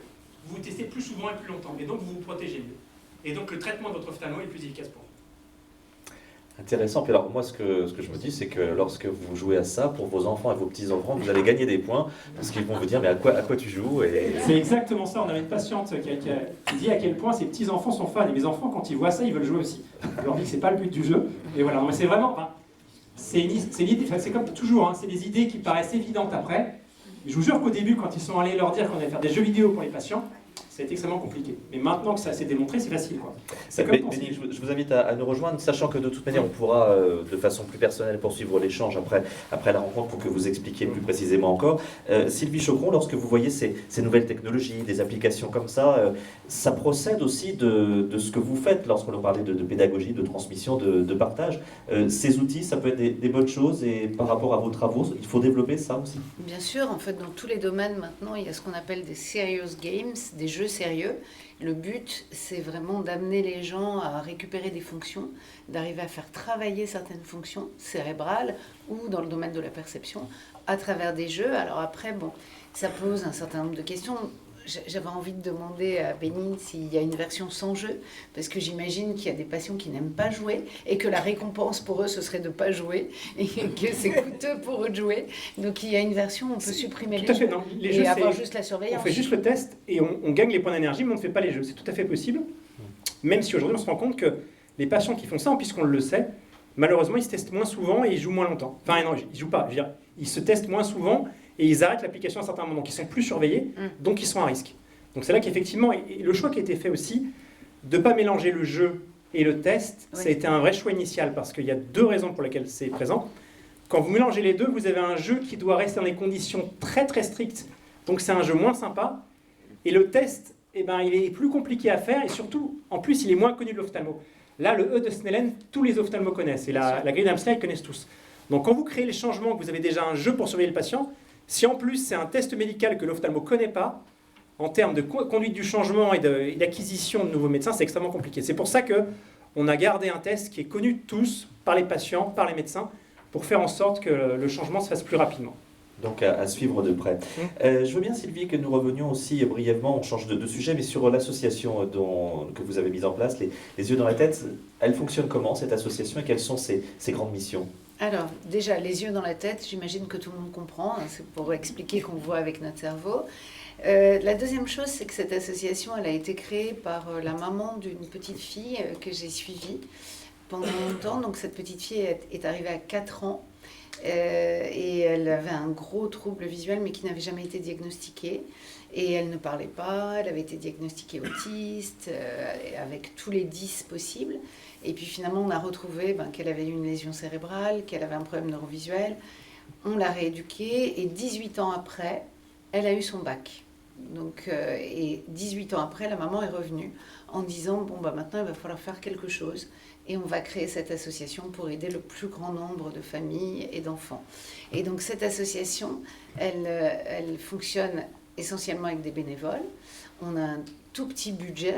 vous vous testez plus souvent et plus longtemps, et donc vous vous protégez mieux. Et donc le traitement de votre ophtalmo est plus efficace pour vous. Intéressant. Puis alors moi, ce que je me dis, c'est que lorsque vous jouez à ça, pour vos enfants et vos petits-enfants, vous allez gagner des points, parce qu'ils vont vous dire, mais à quoi tu joues et... C'est exactement ça. On avait une patiente qui dit à quel point ses petits-enfants sont fans. Et mes enfants, quand ils voient ça, ils veulent jouer aussi. Je leur dis que c'est pas le but du jeu. Et voilà, mais c'est vraiment... c'est comme toujours, hein, c'est des idées qui paraissent évidentes après. Je vous jure qu'au début, quand ils sont allés leur dire qu'on allait faire des jeux vidéo pour les patients, ça a été extrêmement compliqué. Mais maintenant que ça s'est démontré, c'est facile, quoi. Béni, je vous invite à nous rejoindre, sachant que de toute manière, on pourra de façon plus personnelle poursuivre l'échange après la rencontre pour que vous expliquiez plus précisément encore. Sylvie Chocron, lorsque vous voyez ces nouvelles technologies, des applications comme ça, ça procède aussi de ce que vous faites lorsqu'on parlait de pédagogie, de transmission, de partage. Ces outils, ça peut être des bonnes choses et par rapport à vos travaux, il faut développer ça aussi. Bien sûr, en fait, dans tous les domaines maintenant, il y a ce qu'on appelle des serious games, des jeux sérieux. Le but, c'est vraiment d'amener les gens à récupérer des fonctions, d'arriver à faire travailler certaines fonctions cérébrales ou dans le domaine de la perception à travers des jeux. Alors après, bon, ça pose un certain nombre de questions. J'avais envie de demander à Bénin s'il y a une version sans jeu, parce que j'imagine qu'il y a des patients qui n'aiment pas jouer et que la récompense pour eux, ce serait de ne pas jouer et que c'est coûteux pour eux de jouer. Donc il y a une version où on peut supprimer les jeux, non. Les et jeux, avoir juste la surveillance. On fait juste le test et on gagne les points d'énergie, mais on ne fait pas les jeux. C'est tout à fait possible, même si aujourd'hui on se rend compte que les patients qui font ça, puisqu'on le sait, malheureusement ils se testent moins souvent et ils jouent moins longtemps. Enfin non, ils ne jouent pas, je veux dire, ils se testent moins souvent et ils arrêtent l'application à un certain moment. Donc ils sont plus surveillés, donc ils sont à risque. Donc c'est là qu'effectivement, et le choix qui a été fait aussi, de ne pas mélanger le jeu et le test, Oui. ça a été un vrai choix initial, parce qu'il y a deux raisons pour lesquelles c'est présent. Quand vous mélangez les deux, vous avez un jeu qui doit rester dans des conditions très très strictes, donc c'est un jeu moins sympa, et le test, eh ben, il est plus compliqué à faire, et surtout, en plus, il est moins connu de l'ophtalmo. Là, le E de Snellen, tous les ophtalmos connaissent, et la grille d'Amsler, ils connaissent tous. Donc quand vous créez les changements, que vous avez déjà un jeu pour surveiller le patient, si en plus c'est un test médical que l'ophtalmo ne connaît pas, en termes de conduite du changement et d'acquisition de nouveaux médecins, c'est extrêmement compliqué. C'est pour ça qu'on a gardé un test qui est connu de tous, par les patients, par les médecins, pour faire en sorte que le changement se fasse plus rapidement. Donc à suivre de près. Je veux bien, Sylvie, que nous revenions aussi brièvement, on change de sujet, mais sur l'association que vous avez mise en place, les yeux dans la tête. Elle fonctionne comment, cette association, et quelles sont ses grandes missions? Alors, déjà, les yeux dans la tête, j'imagine que tout le monde comprend. Hein, c'est pour expliquer qu'on voit avec notre cerveau. La deuxième chose, c'est que cette association, elle a été créée par la maman d'une petite fille que j'ai suivie pendant longtemps. Donc, cette petite fille est arrivée à 4 ans et elle avait un gros trouble visuel, mais qui n'avait jamais été diagnostiqué. Et elle ne parlait pas, elle avait été diagnostiquée autiste, avec tous les 10 possibles. Et puis finalement, on a retrouvé qu'elle avait eu une lésion cérébrale, qu'elle avait un problème neurovisuel. On l'a rééduquée et 18 ans après, elle a eu son bac. Donc, et 18 ans après, la maman est revenue en disant « Bon, maintenant, il va falloir faire quelque chose. Et on va créer cette association pour aider le plus grand nombre de familles et d'enfants. » Et donc, cette association, elle fonctionne essentiellement avec des bénévoles. On a un tout petit budget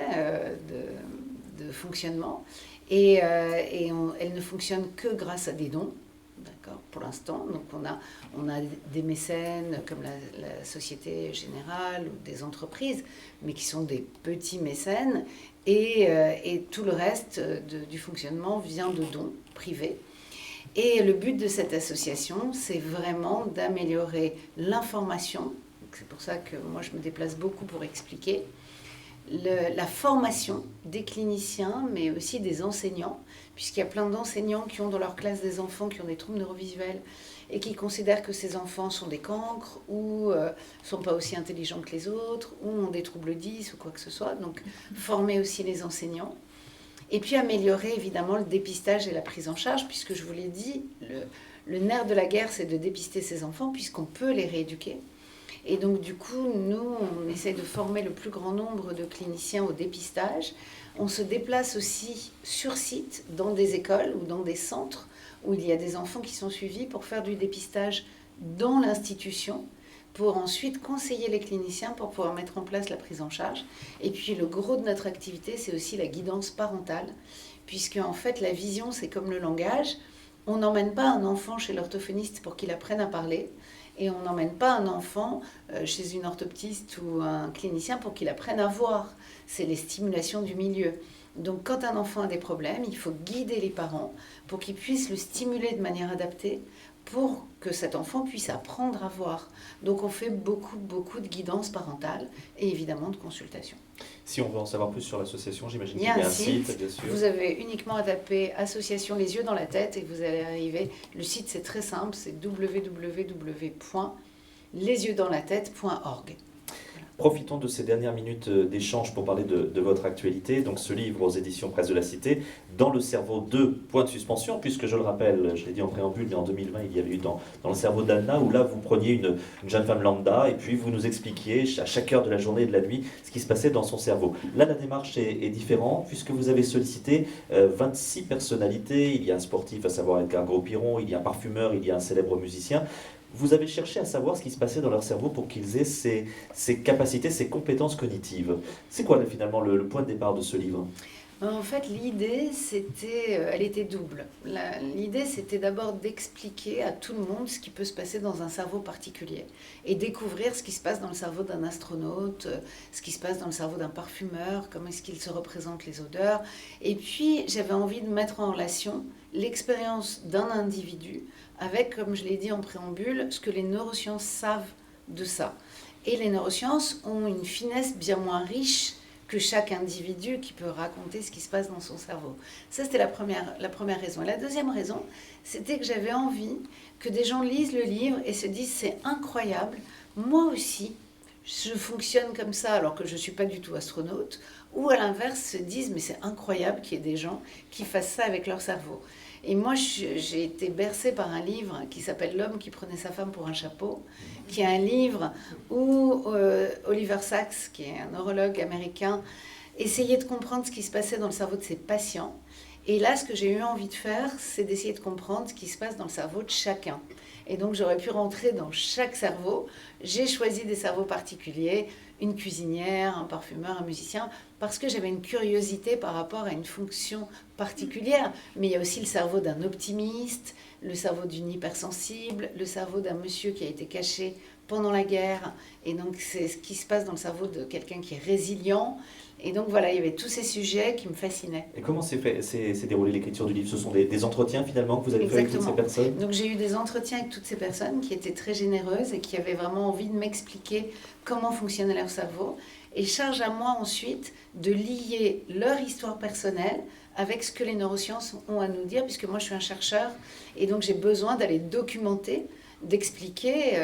de fonctionnement et elle ne fonctionne que grâce à des dons, d'accord, pour l'instant. Donc on a des mécènes comme la Société Générale ou des entreprises, mais qui sont des petits mécènes et tout le reste du fonctionnement vient de dons privés. Et le but de cette association, c'est vraiment d'améliorer l'information. C'est pour ça que moi, je me déplace beaucoup pour expliquer la formation des cliniciens, mais aussi des enseignants, puisqu'il y a plein d'enseignants qui ont dans leur classe des enfants qui ont des troubles neurovisuels et qui considèrent que ces enfants sont des cancres ou ne sont pas aussi intelligents que les autres ou ont des troubles 10 ou quoi que ce soit. Donc, former aussi les enseignants. Et puis, améliorer évidemment le dépistage et la prise en charge, puisque je vous l'ai dit, le nerf de la guerre, c'est de dépister ces enfants, puisqu'on peut les rééduquer. Et donc, du coup, nous, on essaie de former le plus grand nombre de cliniciens au dépistage. On se déplace aussi sur site, dans des écoles ou dans des centres où il y a des enfants qui sont suivis pour faire du dépistage dans l'institution, pour ensuite conseiller les cliniciens pour pouvoir mettre en place la prise en charge. Et puis, le gros de notre activité, c'est aussi la guidance parentale, puisque, en fait, la vision, c'est comme le langage. On n'emmène pas un enfant chez l'orthophoniste pour qu'il apprenne à parler. Et on n'emmène pas un enfant chez une orthoptiste ou un clinicien pour qu'il apprenne à voir. C'est les stimulations du milieu. Donc quand un enfant a des problèmes, il faut guider les parents pour qu'ils puissent le stimuler de manière adaptée pour que cet enfant puisse apprendre à voir. Donc on fait beaucoup de guidance parentale et évidemment de consultation. Si on veut en savoir plus sur l'association, j'imagine Il qu'il y a y a un un site, bien site, sûr. vous avez uniquement à taper Association Les Yeux dans la Tête et vous allez arriver. Le site c'est très simple, c'est www.lesyeuxdanslatête.org. Profitons de ces dernières minutes d'échange pour parler de votre actualité. Donc ce livre aux éditions Presse de la Cité, Dans le cerveau 2, point de suspension, puisque je le rappelle, je l'ai dit en préambule, mais en 2020, il y avait eu dans le cerveau d'Anna, où là vous preniez une jeune femme lambda et puis vous nous expliquiez à chaque heure de la journée et de la nuit ce qui se passait dans son cerveau. Là la démarche est différente, puisque vous avez sollicité 26 personnalités. Il y a un sportif, à savoir Edgar Gros-Piron, il y a un parfumeur, il y a un célèbre musicien. Vous avez cherché à savoir ce qui se passait dans leur cerveau pour qu'ils aient ces capacités, ces compétences cognitives. C'est quoi finalement le point de départ de ce livre ? En fait, l'idée, elle était double. L'idée, c'était d'abord d'expliquer à tout le monde ce qui peut se passer dans un cerveau particulier et découvrir ce qui se passe dans le cerveau d'un astronaute, ce qui se passe dans le cerveau d'un parfumeur, comment est-ce qu'il se représente les odeurs. Et puis, j'avais envie de mettre en relation l'expérience d'un individu avec, comme je l'ai dit en préambule, ce que les neurosciences savent de ça. Et les neurosciences ont une finesse bien moins riche que chaque individu qui peut raconter ce qui se passe dans son cerveau. Ça, c'était la première raison. Et la deuxième raison, c'était que j'avais envie que des gens lisent le livre et se disent « c'est incroyable, moi aussi, je fonctionne comme ça alors que je ne suis pas du tout astronaute », ou à l'inverse se disent « mais c'est incroyable qu'il y ait des gens qui fassent ça avec leur cerveau ». Et moi, j'ai été bercée par un livre qui s'appelle « L'homme qui prenait sa femme pour un chapeau », qui est un livre où Oliver Sacks, qui est un neurologue américain, essayait de comprendre ce qui se passait dans le cerveau de ses patients. Et là, ce que j'ai eu envie de faire, c'est d'essayer de comprendre ce qui se passe dans le cerveau de chacun. Et donc, j'aurais pu rentrer dans chaque cerveau. J'ai choisi des cerveaux particuliers, une cuisinière, un parfumeur, un musicien, parce que j'avais une curiosité par rapport à une fonction particulière. Mais il y a aussi le cerveau d'un optimiste, le cerveau d'une hypersensible, le cerveau d'un monsieur qui a été caché pendant la guerre. Et donc, c'est ce qui se passe dans le cerveau de quelqu'un qui est résilient. Et donc voilà, il y avait tous ces sujets qui me fascinaient. Et comment s'est déroulée l'écriture du livre ? Ce sont des entretiens finalement que vous avez fait avec toutes ces personnes ? Donc j'ai eu des entretiens avec toutes ces personnes qui étaient très généreuses et qui avaient vraiment envie de m'expliquer comment fonctionnait leur cerveau. Et charge à moi ensuite de lier leur histoire personnelle avec ce que les neurosciences ont à nous dire, puisque moi je suis un chercheur et donc j'ai besoin d'aller documenter, d'expliquer,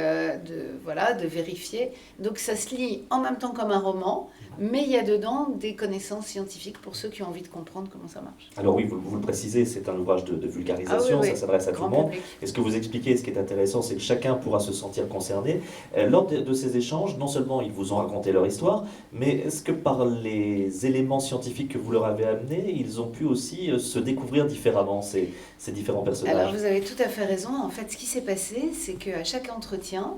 de vérifier. Donc ça se lit en même temps comme un roman, mais il y a dedans des connaissances scientifiques pour ceux qui ont envie de comprendre comment ça marche. Alors oui, vous le précisez, c'est un ouvrage de vulgarisation, ça s'adresse à tout le monde. Et ce que vous expliquez, ce qui est intéressant, c'est que chacun pourra se sentir concerné. Lors de ces échanges, non seulement ils vous ont raconté leur histoire, mais est-ce que par les éléments scientifiques que vous leur avez amenés, ils ont pu aussi se découvrir différemment, ces différents personnages ? Alors vous avez tout à fait raison. En fait, ce qui s'est passé, c'est qu'à chaque entretien,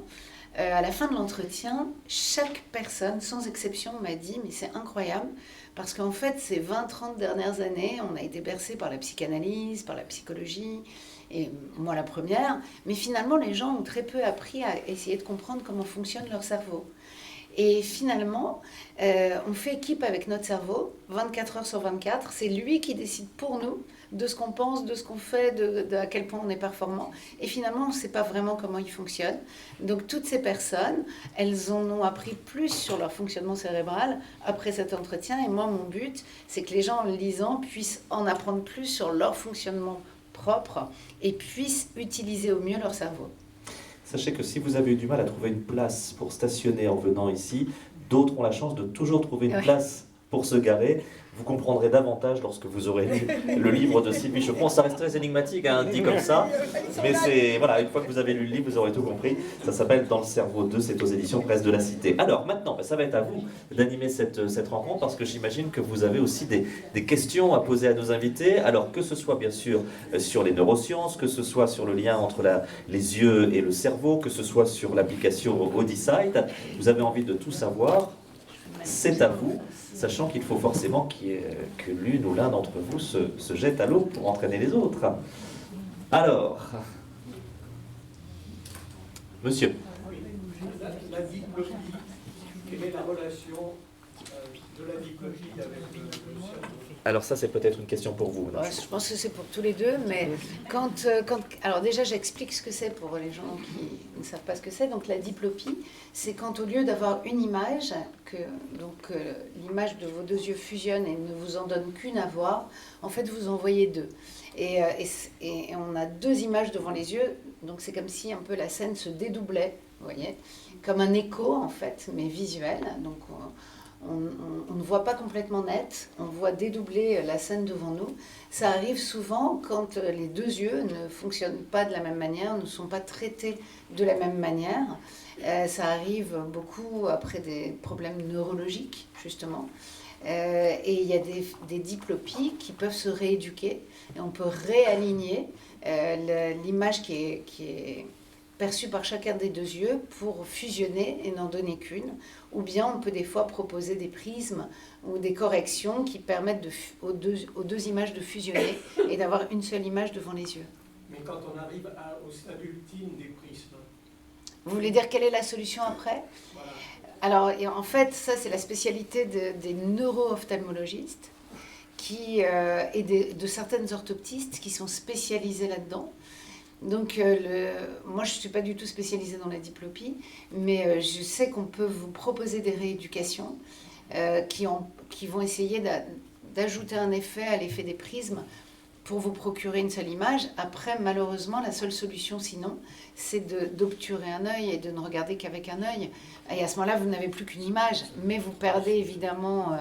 à la fin de l'entretien, chaque personne, sans exception, m'a dit « mais c'est incroyable » parce qu'en fait, ces 20-30 dernières années, on a été bercé par la psychanalyse, par la psychologie, et moi la première, mais finalement, les gens ont très peu appris à essayer de comprendre comment fonctionne leur cerveau. Et finalement, on fait équipe avec notre cerveau, 24 heures sur 24, c'est lui qui décide pour nous de ce qu'on pense, de ce qu'on fait, de à quel point on est performant. Et finalement, on ne sait pas vraiment comment il fonctionne. Donc toutes ces personnes, elles en ont appris plus sur leur fonctionnement cérébral après cet entretien. Et moi, mon but, c'est que les gens, en le lisant, puissent en apprendre plus sur leur fonctionnement propre et puissent utiliser au mieux leur cerveau. Sachez que si vous avez eu du mal à trouver une place pour stationner en venant ici, d'autres ont la chance de toujours trouver une place pour se garer. Vous comprendrez davantage lorsque vous aurez lu le livre de Sylvie Chopon. Ça reste très énigmatique, hein, dit comme ça. Mais c'est, voilà, une fois que vous avez lu le livre, vous aurez tout compris. Ça s'appelle Dans le cerveau 2, c'est aux éditions Presse de la Cité. Alors maintenant, ça va être à vous d'animer cette rencontre parce que j'imagine que vous avez aussi des questions à poser à nos invités. Alors que ce soit bien sûr sur les neurosciences, que ce soit sur le lien entre les yeux et le cerveau, que ce soit sur l'application Audisight, vous avez envie de tout savoir, c'est à vous. Sachant qu'il faut forcément que l'une ou l'un d'entre vous se jette à l'eau pour entraîner les autres. Alors, Monsieur. La diplopie, quelle est la relation de la diplopie avec le cerveau? Alors ça, c'est peut-être une question pour vous. Ouais, je pense que c'est pour tous les deux, mais alors déjà j'explique ce que c'est pour les gens qui ne savent pas ce que c'est. Donc la diplopie, c'est quand au lieu d'avoir une image, l'image de vos deux yeux fusionne et ne vous en donne qu'une à voir, en fait vous en voyez deux. Et on a deux images devant les yeux, donc c'est comme si un peu la scène se dédoublait, vous voyez, comme un écho en fait, mais visuel. Donc on ne voit pas complètement net, on voit dédoubler la scène devant nous. Ça arrive souvent quand les deux yeux ne fonctionnent pas de la même manière, ne sont pas traités de la même manière. Ça arrive beaucoup après des problèmes neurologiques, justement. Et il y a des diplopies qui peuvent se rééduquer et on peut réaligner l'image qui est perçue par chacun des deux yeux pour fusionner et n'en donner qu'une. Ou bien on peut des fois proposer des prismes ou des corrections qui permettent aux deux images de fusionner et d'avoir une seule image devant les yeux. Mais quand on arrive au stade ultime des prismes... Vous voulez dire quelle est la solution après? Voilà. Alors, en fait, ça, c'est la spécialité des neuro-ophtalmologistes et de certaines orthoptistes qui sont spécialisés là-dedans. Donc, moi, je ne suis pas du tout spécialisée dans la diplopie, mais je sais qu'on peut vous proposer des rééducations qui vont essayer d'ajouter un effet à l'effet des prismes pour vous procurer une seule image. Après, malheureusement, la seule solution, sinon, c'est d'obturer un œil et de ne regarder qu'avec un œil. Et à ce moment-là, vous n'avez plus qu'une image, mais vous perdez évidemment...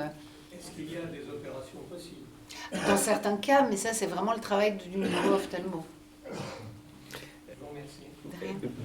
Est-ce qu'il y a des opérations possibles? Dans certains cas, mais ça, c'est vraiment le travail du neuro-ophtalmo.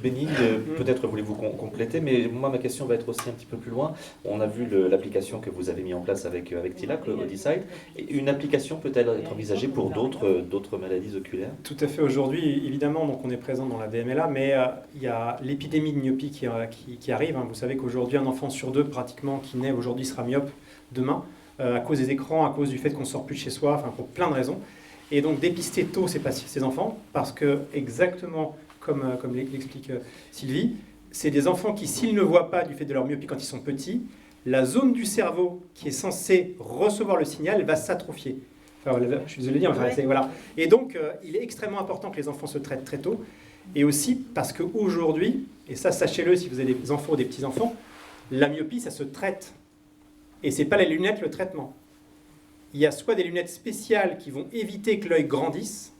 Bénigne, peut-être voulez-vous compléter, mais moi ma question va être aussi un petit peu plus loin. On a vu l'application que vous avez mis en place avec Tilac, le Odysseid. Une application peut-elle être envisagée pour d'autres maladies oculaires? Tout à fait. Aujourd'hui, évidemment, donc on est présent dans la DMLA, mais il y a l'épidémie de myopie qui arrive. Hein. Vous savez qu'aujourd'hui, un enfant sur deux pratiquement qui naît aujourd'hui sera myope demain, à cause des écrans, à cause du fait qu'on ne sort plus de chez soi, enfin pour plein de raisons. Et donc dépister tôt ces enfants, parce que exactement comme l'explique Sylvie, c'est des enfants qui, s'ils ne voient pas du fait de leur myopie quand ils sont petits, la zone du cerveau qui est censée recevoir le signal va s'atrophier. Enfin, je suis désolé de dire, enfin, voilà. Et donc, il est extrêmement important que les enfants se traitent très tôt. Et aussi parce qu'aujourd'hui, et ça sachez-le si vous avez des enfants ou des petits-enfants, la myopie, ça se traite. Et ce n'est pas les lunettes le traitement. Il y a soit des lunettes spéciales qui vont éviter que l'œil grandisse,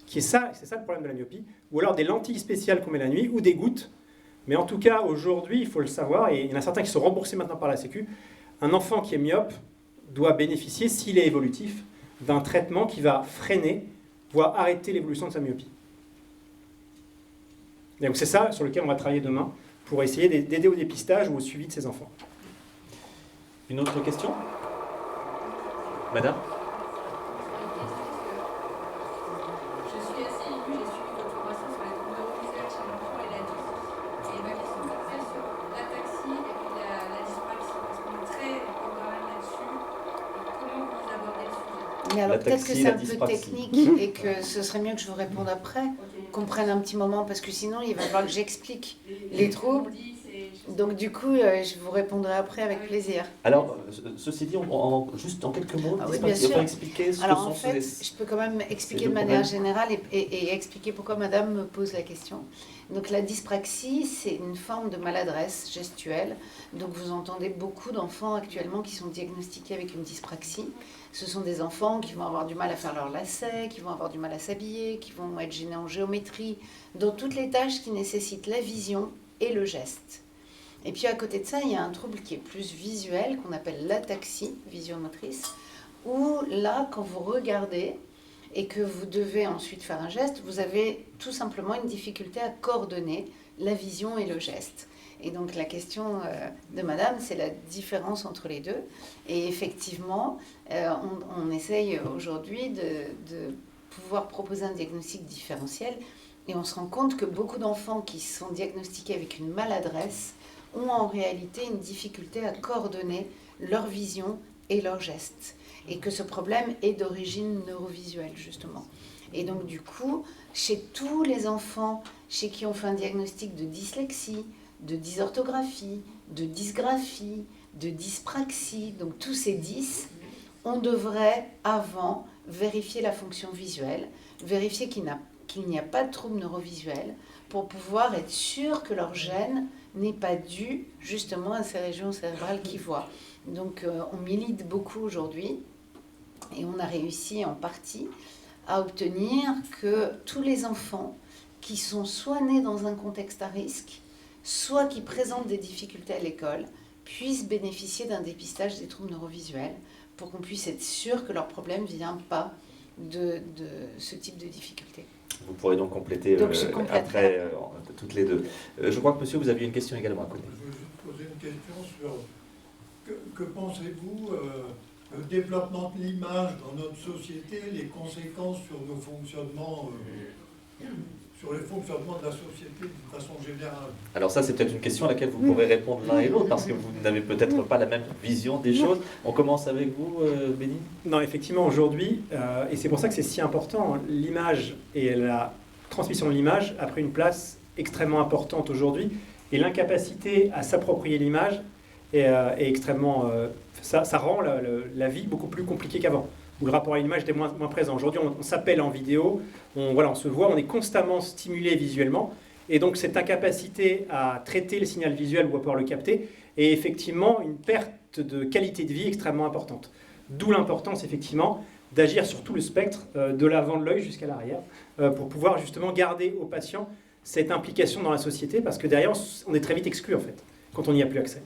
c'est ça le problème de la myopie, ou alors des lentilles spéciales qu'on met la nuit, ou des gouttes. Mais en tout cas, aujourd'hui, il faut le savoir, et il y en a certains qui sont remboursés maintenant par la Sécu, un enfant qui est myope doit bénéficier, s'il est évolutif, d'un traitement qui va freiner, voire arrêter l'évolution de sa myopie. Et donc c'est ça sur lequel on va travailler demain, pour essayer d'aider au dépistage ou au suivi de ces enfants. Une autre question? Madame? Mais alors peut-être que c'est un peu technique et que ce serait mieux que je vous réponde après, qu'on prenne un petit moment, parce que sinon il va falloir que j'explique les troubles. Donc du coup, je vous répondrai après avec plaisir. Alors, ceci dit, juste en quelques mots, oui, bien sûr. On peut expliquer ce Alors que en sont fait, je peux quand même expliquer de manière générale et expliquer pourquoi madame me pose la question. Donc la dyspraxie, c'est une forme de maladresse gestuelle. Donc vous entendez beaucoup d'enfants actuellement qui sont diagnostiqués avec une dyspraxie. Ce sont des enfants qui vont avoir du mal à faire leur lacet, qui vont avoir du mal à s'habiller, qui vont être gênés en géométrie, dans toutes les tâches qui nécessitent la vision et le geste. Et puis à côté de ça, il y a un trouble qui est plus visuel, qu'on appelle l'ataxie visiomotrice, où là, quand vous regardez et que vous devez ensuite faire un geste, vous avez tout simplement une difficulté à coordonner la vision et le geste. Et donc la question de madame, c'est la différence entre les deux. Et effectivement, on essaye aujourd'hui de pouvoir proposer un diagnostic différentiel. Et on se rend compte que beaucoup d'enfants qui sont diagnostiqués avec une maladresse ont en réalité une difficulté à coordonner leur vision et leur geste. Et que ce problème est d'origine neurovisuelle, justement. Et donc du coup, chez tous les enfants chez qui on fait un diagnostic de dyslexie, de dysorthographie, de dysgraphie, de dyspraxie, donc tous ces 10, on devrait avant vérifier la fonction visuelle, vérifier qu'il n'y a pas de trouble neurovisuel pour pouvoir être sûr que leur gène n'est pas dû justement à ces régions cérébrales qui voient. Donc on milite beaucoup aujourd'hui et on a réussi en partie à obtenir que tous les enfants qui sont soit nés dans un contexte à risque, soit qui présentent des difficultés à l'école, puissent bénéficier d'un dépistage des troubles neurovisuels pour qu'on puisse être sûr que leur problème ne vient pas de ce type de difficulté. Vous pourrez donc compléter après toutes les deux. Je crois que monsieur, vous aviez une question également à côté. Je veux juste poser une question sur que pensez-vous le développement de l'image dans notre société, les conséquences sur nos fonctionnements, sur les fonctionnements de la société d'une façon générale. Alors ça, c'est peut-être une question à laquelle vous pourrez répondre l'un et l'autre, parce que vous n'avez peut-être pas la même vision des choses. On commence avec vous, Béni. Non, effectivement, aujourd'hui, et c'est pour ça que c'est si important, l'image et la transmission de l'image a pris une place extrêmement importante aujourd'hui, et l'incapacité à s'approprier l'image est extrêmement... ça rend la vie beaucoup plus compliquée qu'avant, où le rapport à l'image était moins présent. Aujourd'hui, on s'appelle en vidéo, on se voit, on est constamment stimulé visuellement, et donc cette incapacité à traiter le signal visuel ou à pouvoir le capter est effectivement une perte de qualité de vie extrêmement importante. D'où l'importance, effectivement, d'agir sur tout le spectre, de l'avant de l'œil jusqu'à l'arrière, pour pouvoir justement garder aux patients cette implication dans la société, parce que derrière, on est très vite exclu, en fait, quand on n'y a plus accès.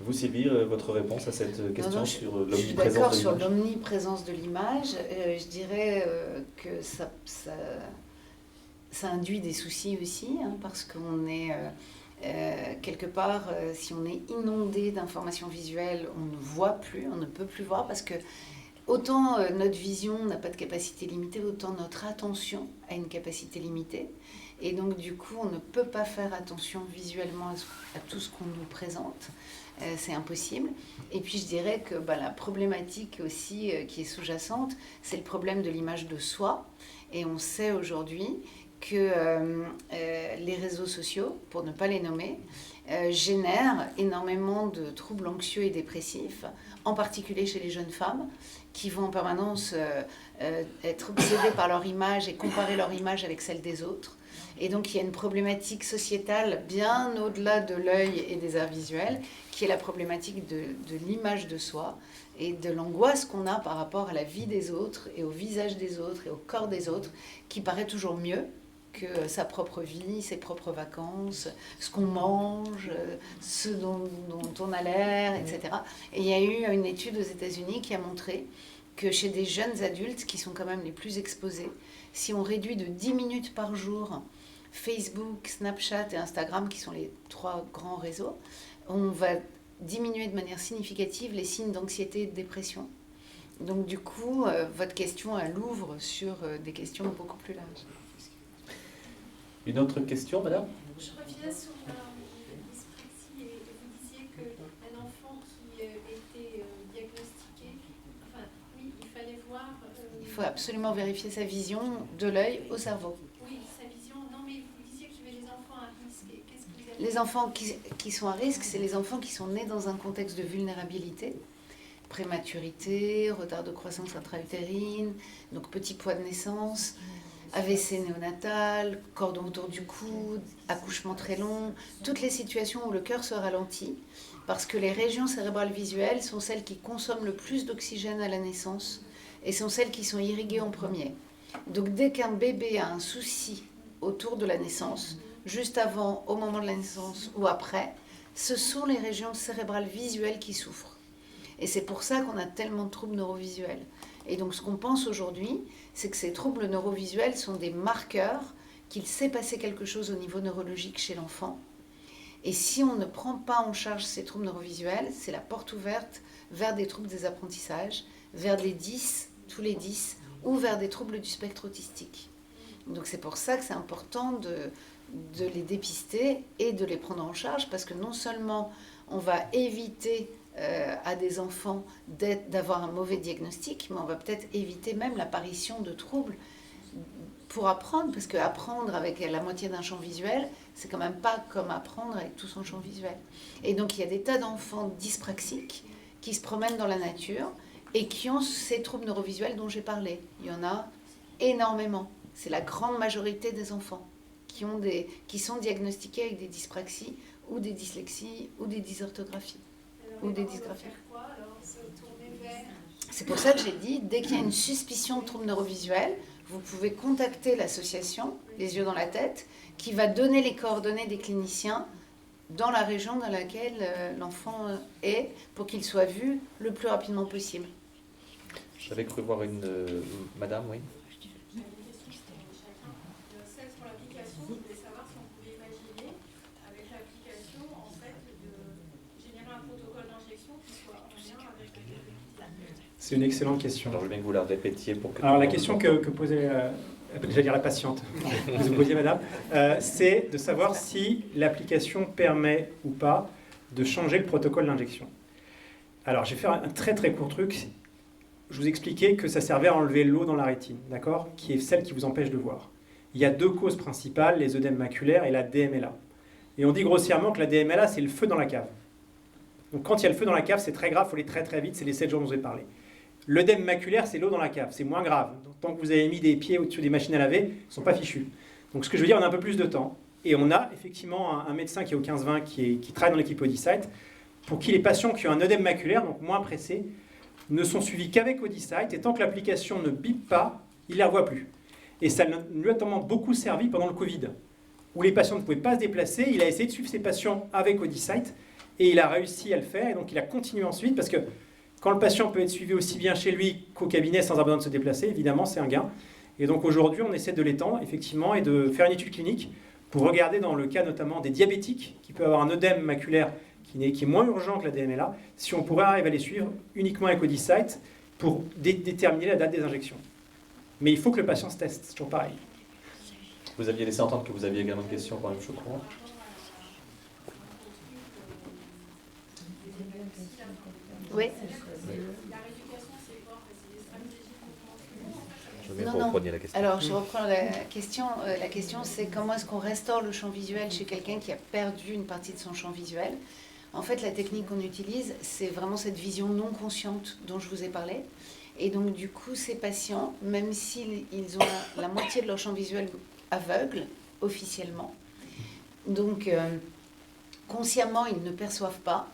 Vous, Sylvie, votre réponse à cette question sur l'omniprésence de l'image? Je suis d'accord sur l'omniprésence de l'image. Je dirais que ça induit des soucis aussi, hein, parce qu'on est quelque part, si on est inondé d'informations visuelles, on ne voit plus, on ne peut plus voir, parce que autant notre vision n'a pas de capacité limitée, autant notre attention a une capacité limitée. Et donc, du coup, on ne peut pas faire attention visuellement à tout ce qu'on nous présente. C'est impossible. Et puis, je dirais que la problématique aussi qui est sous-jacente, c'est le problème de l'image de soi. Et on sait aujourd'hui que les réseaux sociaux, pour ne pas les nommer, génèrent énormément de troubles anxieux et dépressifs, en particulier chez les jeunes femmes, qui vont en permanence être obsédées par leur image et comparer leur image avec celle des autres. Et donc, il y a une problématique sociétale bien au-delà de l'œil et des arts visuels, qui est la problématique de l'image de soi et de l'angoisse qu'on a par rapport à la vie des autres et au visage des autres et au corps des autres, qui paraît toujours mieux que sa propre vie, ses propres vacances, ce qu'on mange, ce dont on a l'air, etc. Et il y a eu une étude aux États-Unis qui a montré que chez des jeunes adultes, qui sont quand même les plus exposés, si on réduit de 10 minutes par jour Facebook, Snapchat et Instagram, qui sont les 3 grands réseaux, on va diminuer de manière significative les signes d'anxiété et de dépression. Donc du coup, votre question, elle ouvre sur des questions beaucoup plus larges. Une autre question, madame? Je reviens sur la dyspraxie et vous disiez qu'un enfant qui était diagnostiqué, enfin oui, il fallait voir... Il faut absolument vérifier sa vision de l'œil au cerveau. Oui, sa vision, non mais vous disiez que j'avais les enfants à risque. Qu'est-ce que vous avez... Les enfants qui sont à risque, c'est les enfants qui sont nés dans un contexte de vulnérabilité, prématurité, retard de croissance intra-utérine, donc petit poids de naissance, AVC néonatal, cordon autour du cou, accouchement très long, toutes les situations où le cœur se ralentit, parce que les régions cérébrales visuelles sont celles qui consomment le plus d'oxygène à la naissance et sont celles qui sont irriguées en premier. Donc dès qu'un bébé a un souci autour de la naissance, juste avant, au moment de la naissance ou après, ce sont les régions cérébrales visuelles qui souffrent. Et c'est pour ça qu'on a tellement de troubles neurovisuels. Et donc ce qu'on pense aujourd'hui, c'est que ces troubles neurovisuels sont des marqueurs qu'il s'est passé quelque chose au niveau neurologique chez l'enfant. Et si on ne prend pas en charge ces troubles neurovisuels, c'est la porte ouverte vers des troubles des apprentissages, vers les 10, tous les 10, ou vers des troubles du spectre autistique. Donc c'est pour ça que c'est important de les dépister et de les prendre en charge, parce que non seulement on va éviter à des enfants d'avoir un mauvais diagnostic, mais on va peut-être éviter même l'apparition de troubles pour apprendre, parce qu'apprendre avec la moitié d'un champ visuel, c'est quand même pas comme apprendre avec tout son champ visuel. Et donc il y a des tas d'enfants dyspraxiques qui se promènent dans la nature et qui ont ces troubles neurovisuels dont j'ai parlé. Il y en a énormément. C'est la grande majorité des enfants qui sont diagnostiqués avec des dyspraxies ou des dyslexies ou des dysorthographies. Ou des dysgraphies. C'est pour ça que j'ai dit, dès qu'il y a une suspicion de trouble neurovisuel, vous pouvez contacter l'association Les Yeux dans la Tête, qui va donner les coordonnées des cliniciens dans la région dans laquelle l'enfant est, pour qu'il soit vu le plus rapidement possible. J'avais cru voir une madame, oui. Celle sur l'application, je voulais savoir si on pouvait imaginer, avec l'application, en fait, de générer un protocole d'injection qui soit en lien avec le... C'est une excellente question. Alors je veux bien que vous la répétiez pour que... Alors la question que posait, j'allais dire la patiente, que vous posiez madame, c'est de savoir si l'application permet ou pas de changer le protocole d'injection. Alors je vais faire un très très court truc. Je vous expliquais que ça servait à enlever l'eau dans la rétine, d'accord, qui est celle qui vous empêche de voir. Il y a 2 causes principales, les œdèmes maculaires et la DMLA. Et on dit grossièrement que la DMLA, c'est le feu dans la cave. Donc quand il y a le feu dans la cave, c'est très grave, il faut aller très très vite, c'est les 7 jours dont je vous ai parlé. L'œdème maculaire, c'est l'eau dans la cave, c'est moins grave. Donc, tant que vous avez mis des pieds au-dessus des machines à laver, ils ne sont pas fichus. Donc ce que je veux dire, on a un peu plus de temps. Et on a effectivement un médecin qui est au 15-20, qui travaille dans l'équipe Audisight, pour qui les patients qui ont un œdème maculaire, donc moins pressés, ne sont suivis qu'avec Audisight, et tant que l'application ne bip pas, il ne les revoit plus. Et ça lui a notamment beaucoup servi pendant le Covid, où les patients ne pouvaient pas se déplacer. Il a essayé de suivre ses patients avec Audisight, et il a réussi à le faire, et donc il a continué ensuite, parce que quand le patient peut être suivi aussi bien chez lui qu'au cabinet sans avoir besoin de se déplacer, évidemment, c'est un gain. Et donc aujourd'hui, on essaie de l'étendre, effectivement, et de faire une étude clinique pour regarder dans le cas notamment des diabétiques, qui peuvent avoir un œdème maculaire qui est moins urgent que la DMLA, si on pourrait arriver à les suivre uniquement avec Audisight pour déterminer la date des injections. Mais il faut que le patient se teste, c'est toujours pareil. Vous aviez laissé entendre que vous aviez également une question pour M. Chocron. Oui. Je veux bien que vous repreniez la question. Alors, je reprends la question. La question, c'est comment est-ce qu'on restaure le champ visuel chez quelqu'un qui a perdu une partie de son champ visuel. En fait, la technique qu'on utilise, c'est vraiment cette vision non consciente dont je vous ai parlé. Et donc, du coup, ces patients, même s'ils ont la moitié de leur champ visuel aveugle, officiellement, donc consciemment, ils ne perçoivent pas.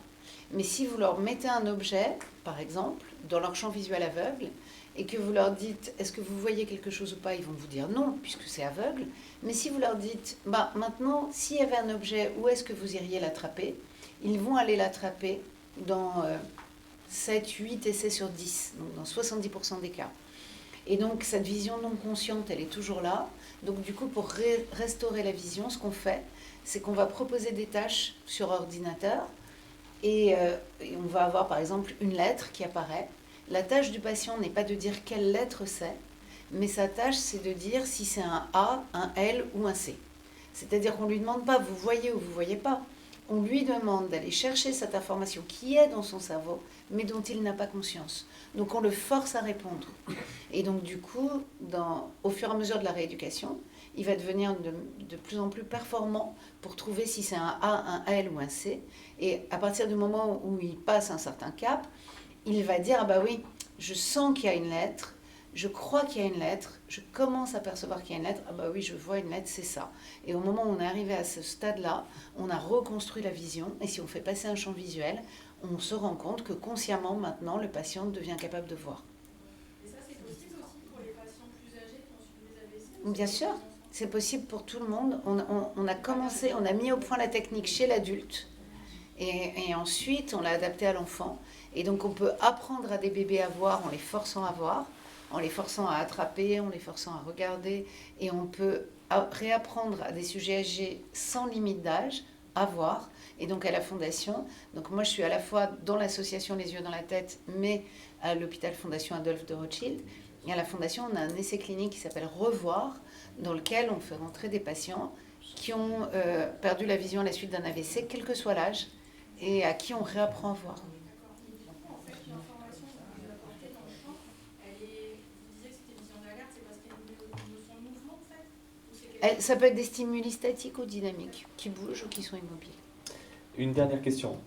Mais si vous leur mettez un objet, par exemple, dans leur champ visuel aveugle, et que vous leur dites « est-ce que vous voyez quelque chose ou pas ?», ils vont vous dire non, puisque c'est aveugle. Mais si vous leur dites « maintenant, s'il y avait un objet, où est-ce que vous iriez l'attraper ?», ils vont aller l'attraper dans 7, 8 essais sur 10, donc dans 70% des cas. Et donc cette vision non consciente, elle est toujours là. Donc du coup, pour restaurer la vision, ce qu'on fait, c'est qu'on va proposer des tâches sur ordinateur, et on va avoir par exemple une lettre qui apparaît. La tâche du patient n'est pas de dire quelle lettre c'est, mais sa tâche c'est de dire si c'est un A, un L ou un C. C'est-à-dire qu'on ne lui demande pas vous voyez ou vous ne voyez pas. On lui demande d'aller chercher cette information qui est dans son cerveau, mais dont il n'a pas conscience. Donc on le force à répondre. Et donc du coup, au fur et à mesure de la rééducation, il va devenir de plus en plus performant pour trouver si c'est un A, un L ou un C. Et à partir du moment où il passe un certain cap, il va dire « ah bah oui, je sens qu'il y a une lettre, je crois qu'il y a une lettre, je commence à percevoir qu'il y a une lettre, ah bah oui, je vois une lettre, c'est ça ». Et au moment où on est arrivé à ce stade-là, on a reconstruit la vision, et si on fait passer un champ visuel, on se rend compte que consciemment, maintenant, le patient devient capable de voir. Et ça, c'est possible aussi pour les patients plus âgés qui ont subi des AVC ? Bien sûr, c'est possible pour tout le monde. On a commencé, on a mis au point la technique chez l'adulte, et ensuite on l'a adapté à l'enfant. Et donc on peut apprendre à des bébés à voir en les forçant à voir, en les forçant à attraper, en les forçant à regarder, et on peut réapprendre à des sujets âgés sans limite d'âge à voir. Et donc à la Fondation, donc moi je suis à la fois dans l'association Les Yeux dans la Tête, mais à l'hôpital Fondation Adolphe de Rothschild. Et à la Fondation, on a un essai clinique qui s'appelle Revoir, dans lequel on fait rentrer des patients qui ont perdu la vision à la suite d'un AVC, quel que soit l'âge, et à qui on réapprend à voir. En fait, l'information que vous apportez dans le champ, vous disiez que c'était une vision d'alerte, c'est parce qu'il y a une notion de mouvement, en fait. Ça peut être des stimuli statiques ou dynamiques, qui bougent ou qui sont immobiles. Une dernière question.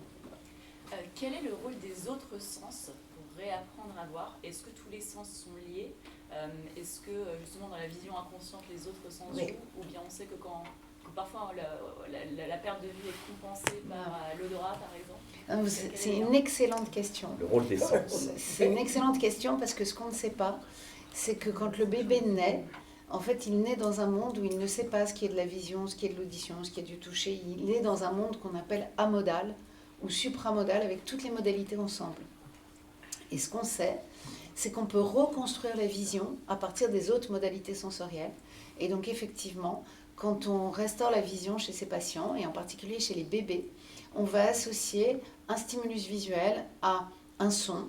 Quel est le rôle des autres sens pour réapprendre à voir? Est-ce que tous les sens sont liés? Est-ce que justement dans la vision inconsciente les autres sens jouent? Ou bien on sait que parfois la perte de vue est compensée par l'odorat par exemple? C'est une excellente question. Le rôle des sens. C'est une excellente question parce que ce qu'on ne sait pas, c'est que quand le bébé naît, en fait, il naît dans un monde où il ne sait pas ce qui est de la vision, ce qui est de l'audition, ce qui est du toucher. Il est dans un monde qu'on appelle amodal ou supramodal avec toutes les modalités ensemble. Et ce qu'on sait, c'est qu'on peut reconstruire la vision à partir des autres modalités sensorielles. Et donc effectivement, quand on restaure la vision chez ces patients, et en particulier chez les bébés, on va associer un stimulus visuel à un son,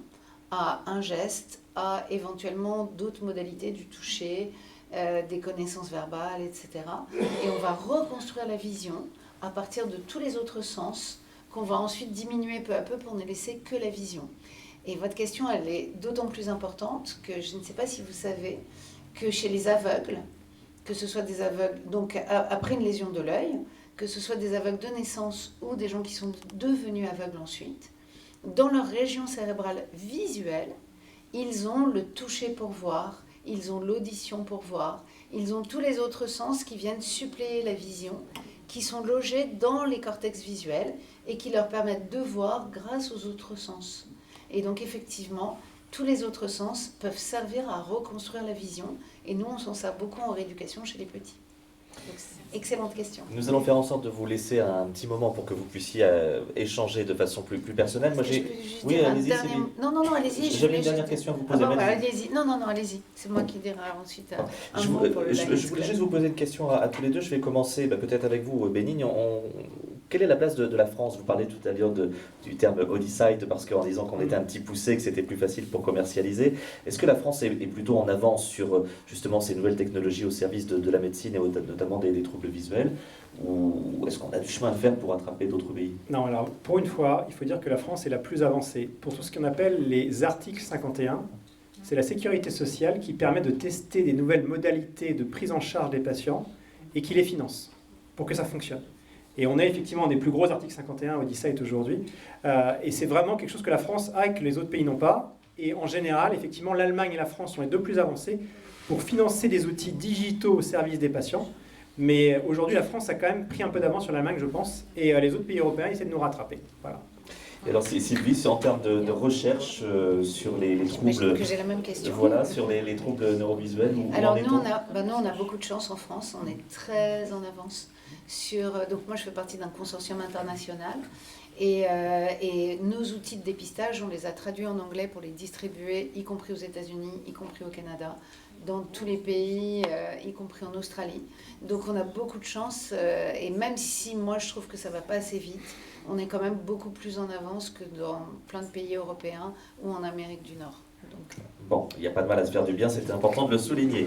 à un geste, à éventuellement d'autres modalités du toucher, des connaissances verbales, etc. Et on va reconstruire la vision à partir de tous les autres sens qu'on va ensuite diminuer peu à peu pour ne laisser que la vision. Et votre question, elle est d'autant plus importante que je ne sais pas si vous savez que chez les aveugles, que ce soit des aveugles, donc après une lésion de l'œil, que ce soit des aveugles de naissance ou des gens qui sont devenus aveugles ensuite, dans leur région cérébrale visuelle, ils ont le toucher pour voir, ils ont l'audition pour voir, ils ont tous les autres sens qui viennent suppléer la vision, qui sont logés dans les cortex visuels et qui leur permettent de voir grâce aux autres sens. Et donc effectivement, tous les autres sens peuvent servir à reconstruire la vision et nous on s'en sert beaucoup en rééducation chez les petits. Donc, excellente question. Nous allons faire en sorte de vous laisser un petit moment pour que vous puissiez échanger de façon plus personnelle. Moi, Oui, allez-y. Non, allez-y. J'avais une dernière question à vous poser. Allez-y. Non, allez-y. C'est moi qui dirai ensuite un mot pour le Je voulais juste vous poser une question à tous les deux. Je vais commencer peut-être avec vous, Bénigne. Quelle est la place de la France? Vous parlez tout à l'heure du terme Odyssite, parce qu'en disant qu'on était un petit poussé, que c'était plus facile pour commercialiser. Est-ce que la France est plutôt en avance sur justement ces nouvelles technologies au service de la médecine et notamment des troubles visuels? Ou est-ce qu'on a du chemin à faire pour attraper d'autres pays? Non, alors pour une fois, il faut dire que la France est la plus avancée. Pour tout ce qu'on appelle les articles 51, c'est la sécurité sociale qui permet de tester des nouvelles modalités de prise en charge des patients et qui les finance pour que ça fonctionne. Et on a effectivement des plus gros articles 51 Odyssite aujourd'hui. Et c'est vraiment quelque chose que la France a et que les autres pays n'ont pas. Et en général, effectivement, l'Allemagne et la France sont les deux plus avancés pour financer des outils digitaux au service des patients. Mais aujourd'hui, la France a quand même pris un peu d'avance sur l'Allemagne, je pense. Et les autres pays européens essaient de nous rattraper. Voilà. Et alors, Sylvie, c'est en termes de recherche sur les troubles... que j'ai la même question. Voilà, sur les troubles neurovisuels. Alors, nous, on a beaucoup de chance en France. On est très en avance. Donc moi je fais partie d'un consortium international et nos outils de dépistage, on les a traduits en anglais pour les distribuer, y compris aux États-Unis, y compris au Canada, dans tous les pays, y compris en Australie. Donc on a beaucoup de chance et même si moi je trouve que ça ne va pas assez vite, on est quand même beaucoup plus en avance que dans plein de pays européens ou en Amérique du Nord. Donc, bon, il n'y a pas de mal à se faire du bien, c'était important de le souligner.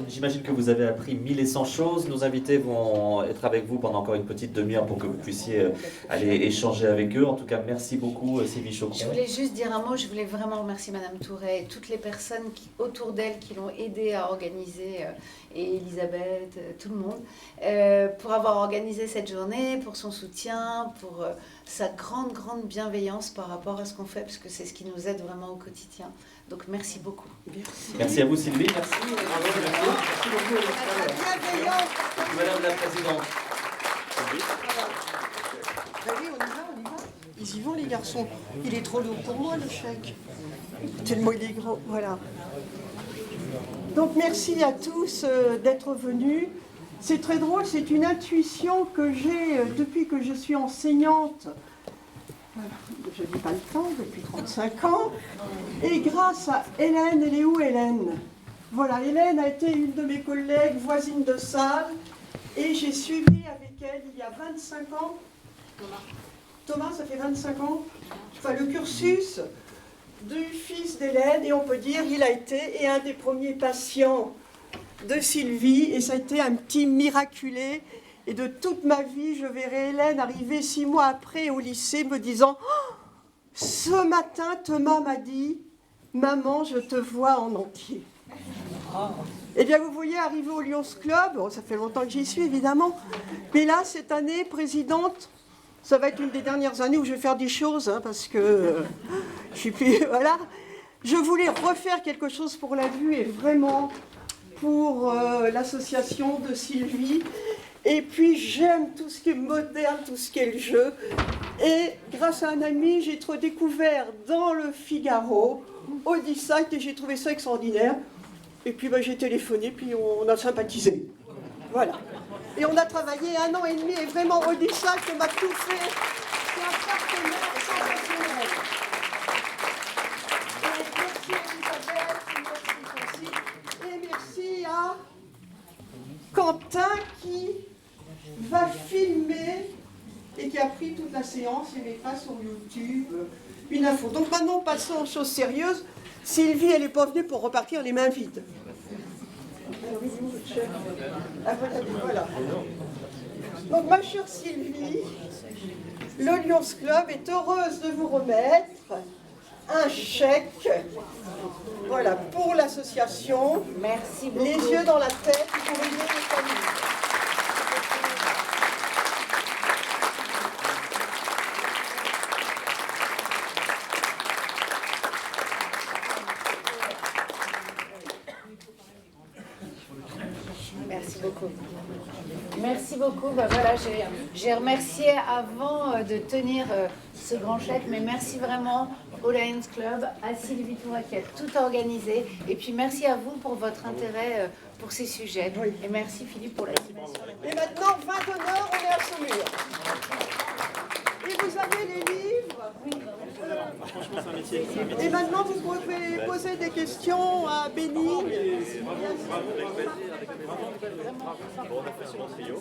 J'imagine que vous avez appris 1100 choses. Nos invités vont être avec vous pendant encore une petite demi-heure pour que vous puissiez aller échanger avec eux. En tout cas, merci beaucoup, Sylvie Chaucon. Je voulais juste dire un mot. Je voulais vraiment remercier Madame Touret et toutes les personnes autour d'elle qui l'ont aidée à organiser, et Elisabeth, tout le monde, pour avoir organisé cette journée, pour son soutien, pour sa grande bienveillance par rapport à ce qu'on fait, parce que c'est ce qui nous aide vraiment au quotidien. Donc merci beaucoup. Merci à vous, Sylvie. Merci. Madame la Présidente. Allez, on y va. Ils y vont, les garçons. Il est trop lourd pour moi, le chèque. Tellement il est grand. Voilà. Donc merci à tous d'être venus. C'est très drôle, c'est une intuition que j'ai depuis que je suis enseignante. Je n'ai pas le temps, depuis 35 ans. Et grâce à Hélène, elle est où Hélène? Voilà, Hélène a été une de mes collègues, voisine de salle. Et j'ai suivi avec elle il y a 25 ans. Thomas, ça fait 25 ans. Enfin, le cursus du fils d'Hélène. Et on peut dire qu'il a été un des premiers patients de Sylvie, et ça a été un petit miraculé. Et de toute ma vie, je verrai Hélène arriver 6 mois après au lycée me disant oh, « Ce matin, Thomas m'a dit, maman, je te vois en entier. » Eh bien, vous voyez, arriver au Lions Club, bon, ça fait longtemps que j'y suis, évidemment. Mais là, cette année, présidente, ça va être une des dernières années où je vais faire des choses, hein, parce que je suis plus... Voilà. Je voulais refaire quelque chose pour la vue et vraiment pour l'association de Sylvie. Et puis, j'aime tout ce qui est moderne, tout ce qui est le jeu. Et grâce à un ami, j'ai redécouvert dans le Figaro, Odyssey, et j'ai trouvé ça extraordinaire. Et puis j'ai téléphoné, puis on a sympathisé. Voilà. Et on a travaillé 1 an et demi, et vraiment Odyssey qui m'a tout fait. C'est un partenaire sensationnel. Et merci Elisabeth, merci Francis, et merci à Quentin qui va filmer et qui a pris toute la séance et mettra sur YouTube une info. Donc maintenant, passons aux choses sérieuses. Sylvie, elle n'est pas venue pour repartir les mains vides. Voilà. Donc, ma chère Sylvie, le Lions Club est heureuse de vous remettre un chèque, voilà, pour l'association. Merci beaucoup. Les yeux dans la tête pour aider les familles. Merci beaucoup. Merci beaucoup. Bah voilà, j'ai remercié avant de tenir ce grand chèque, mais merci vraiment au Lions Club, à Sylvie Touret qui a tout organisé, et puis merci à vous pour votre intérêt pour ces sujets. Et merci Philippe pour l'animation. Et maintenant, 20 d'honneur, on est à Saumur. Et vous avez les livres. Oui. Franchement, c'est un métier. Et maintenant, vous pouvez poser des questions à Béni. Bravo, avec plaisir. Bon, on a fait un bon trio.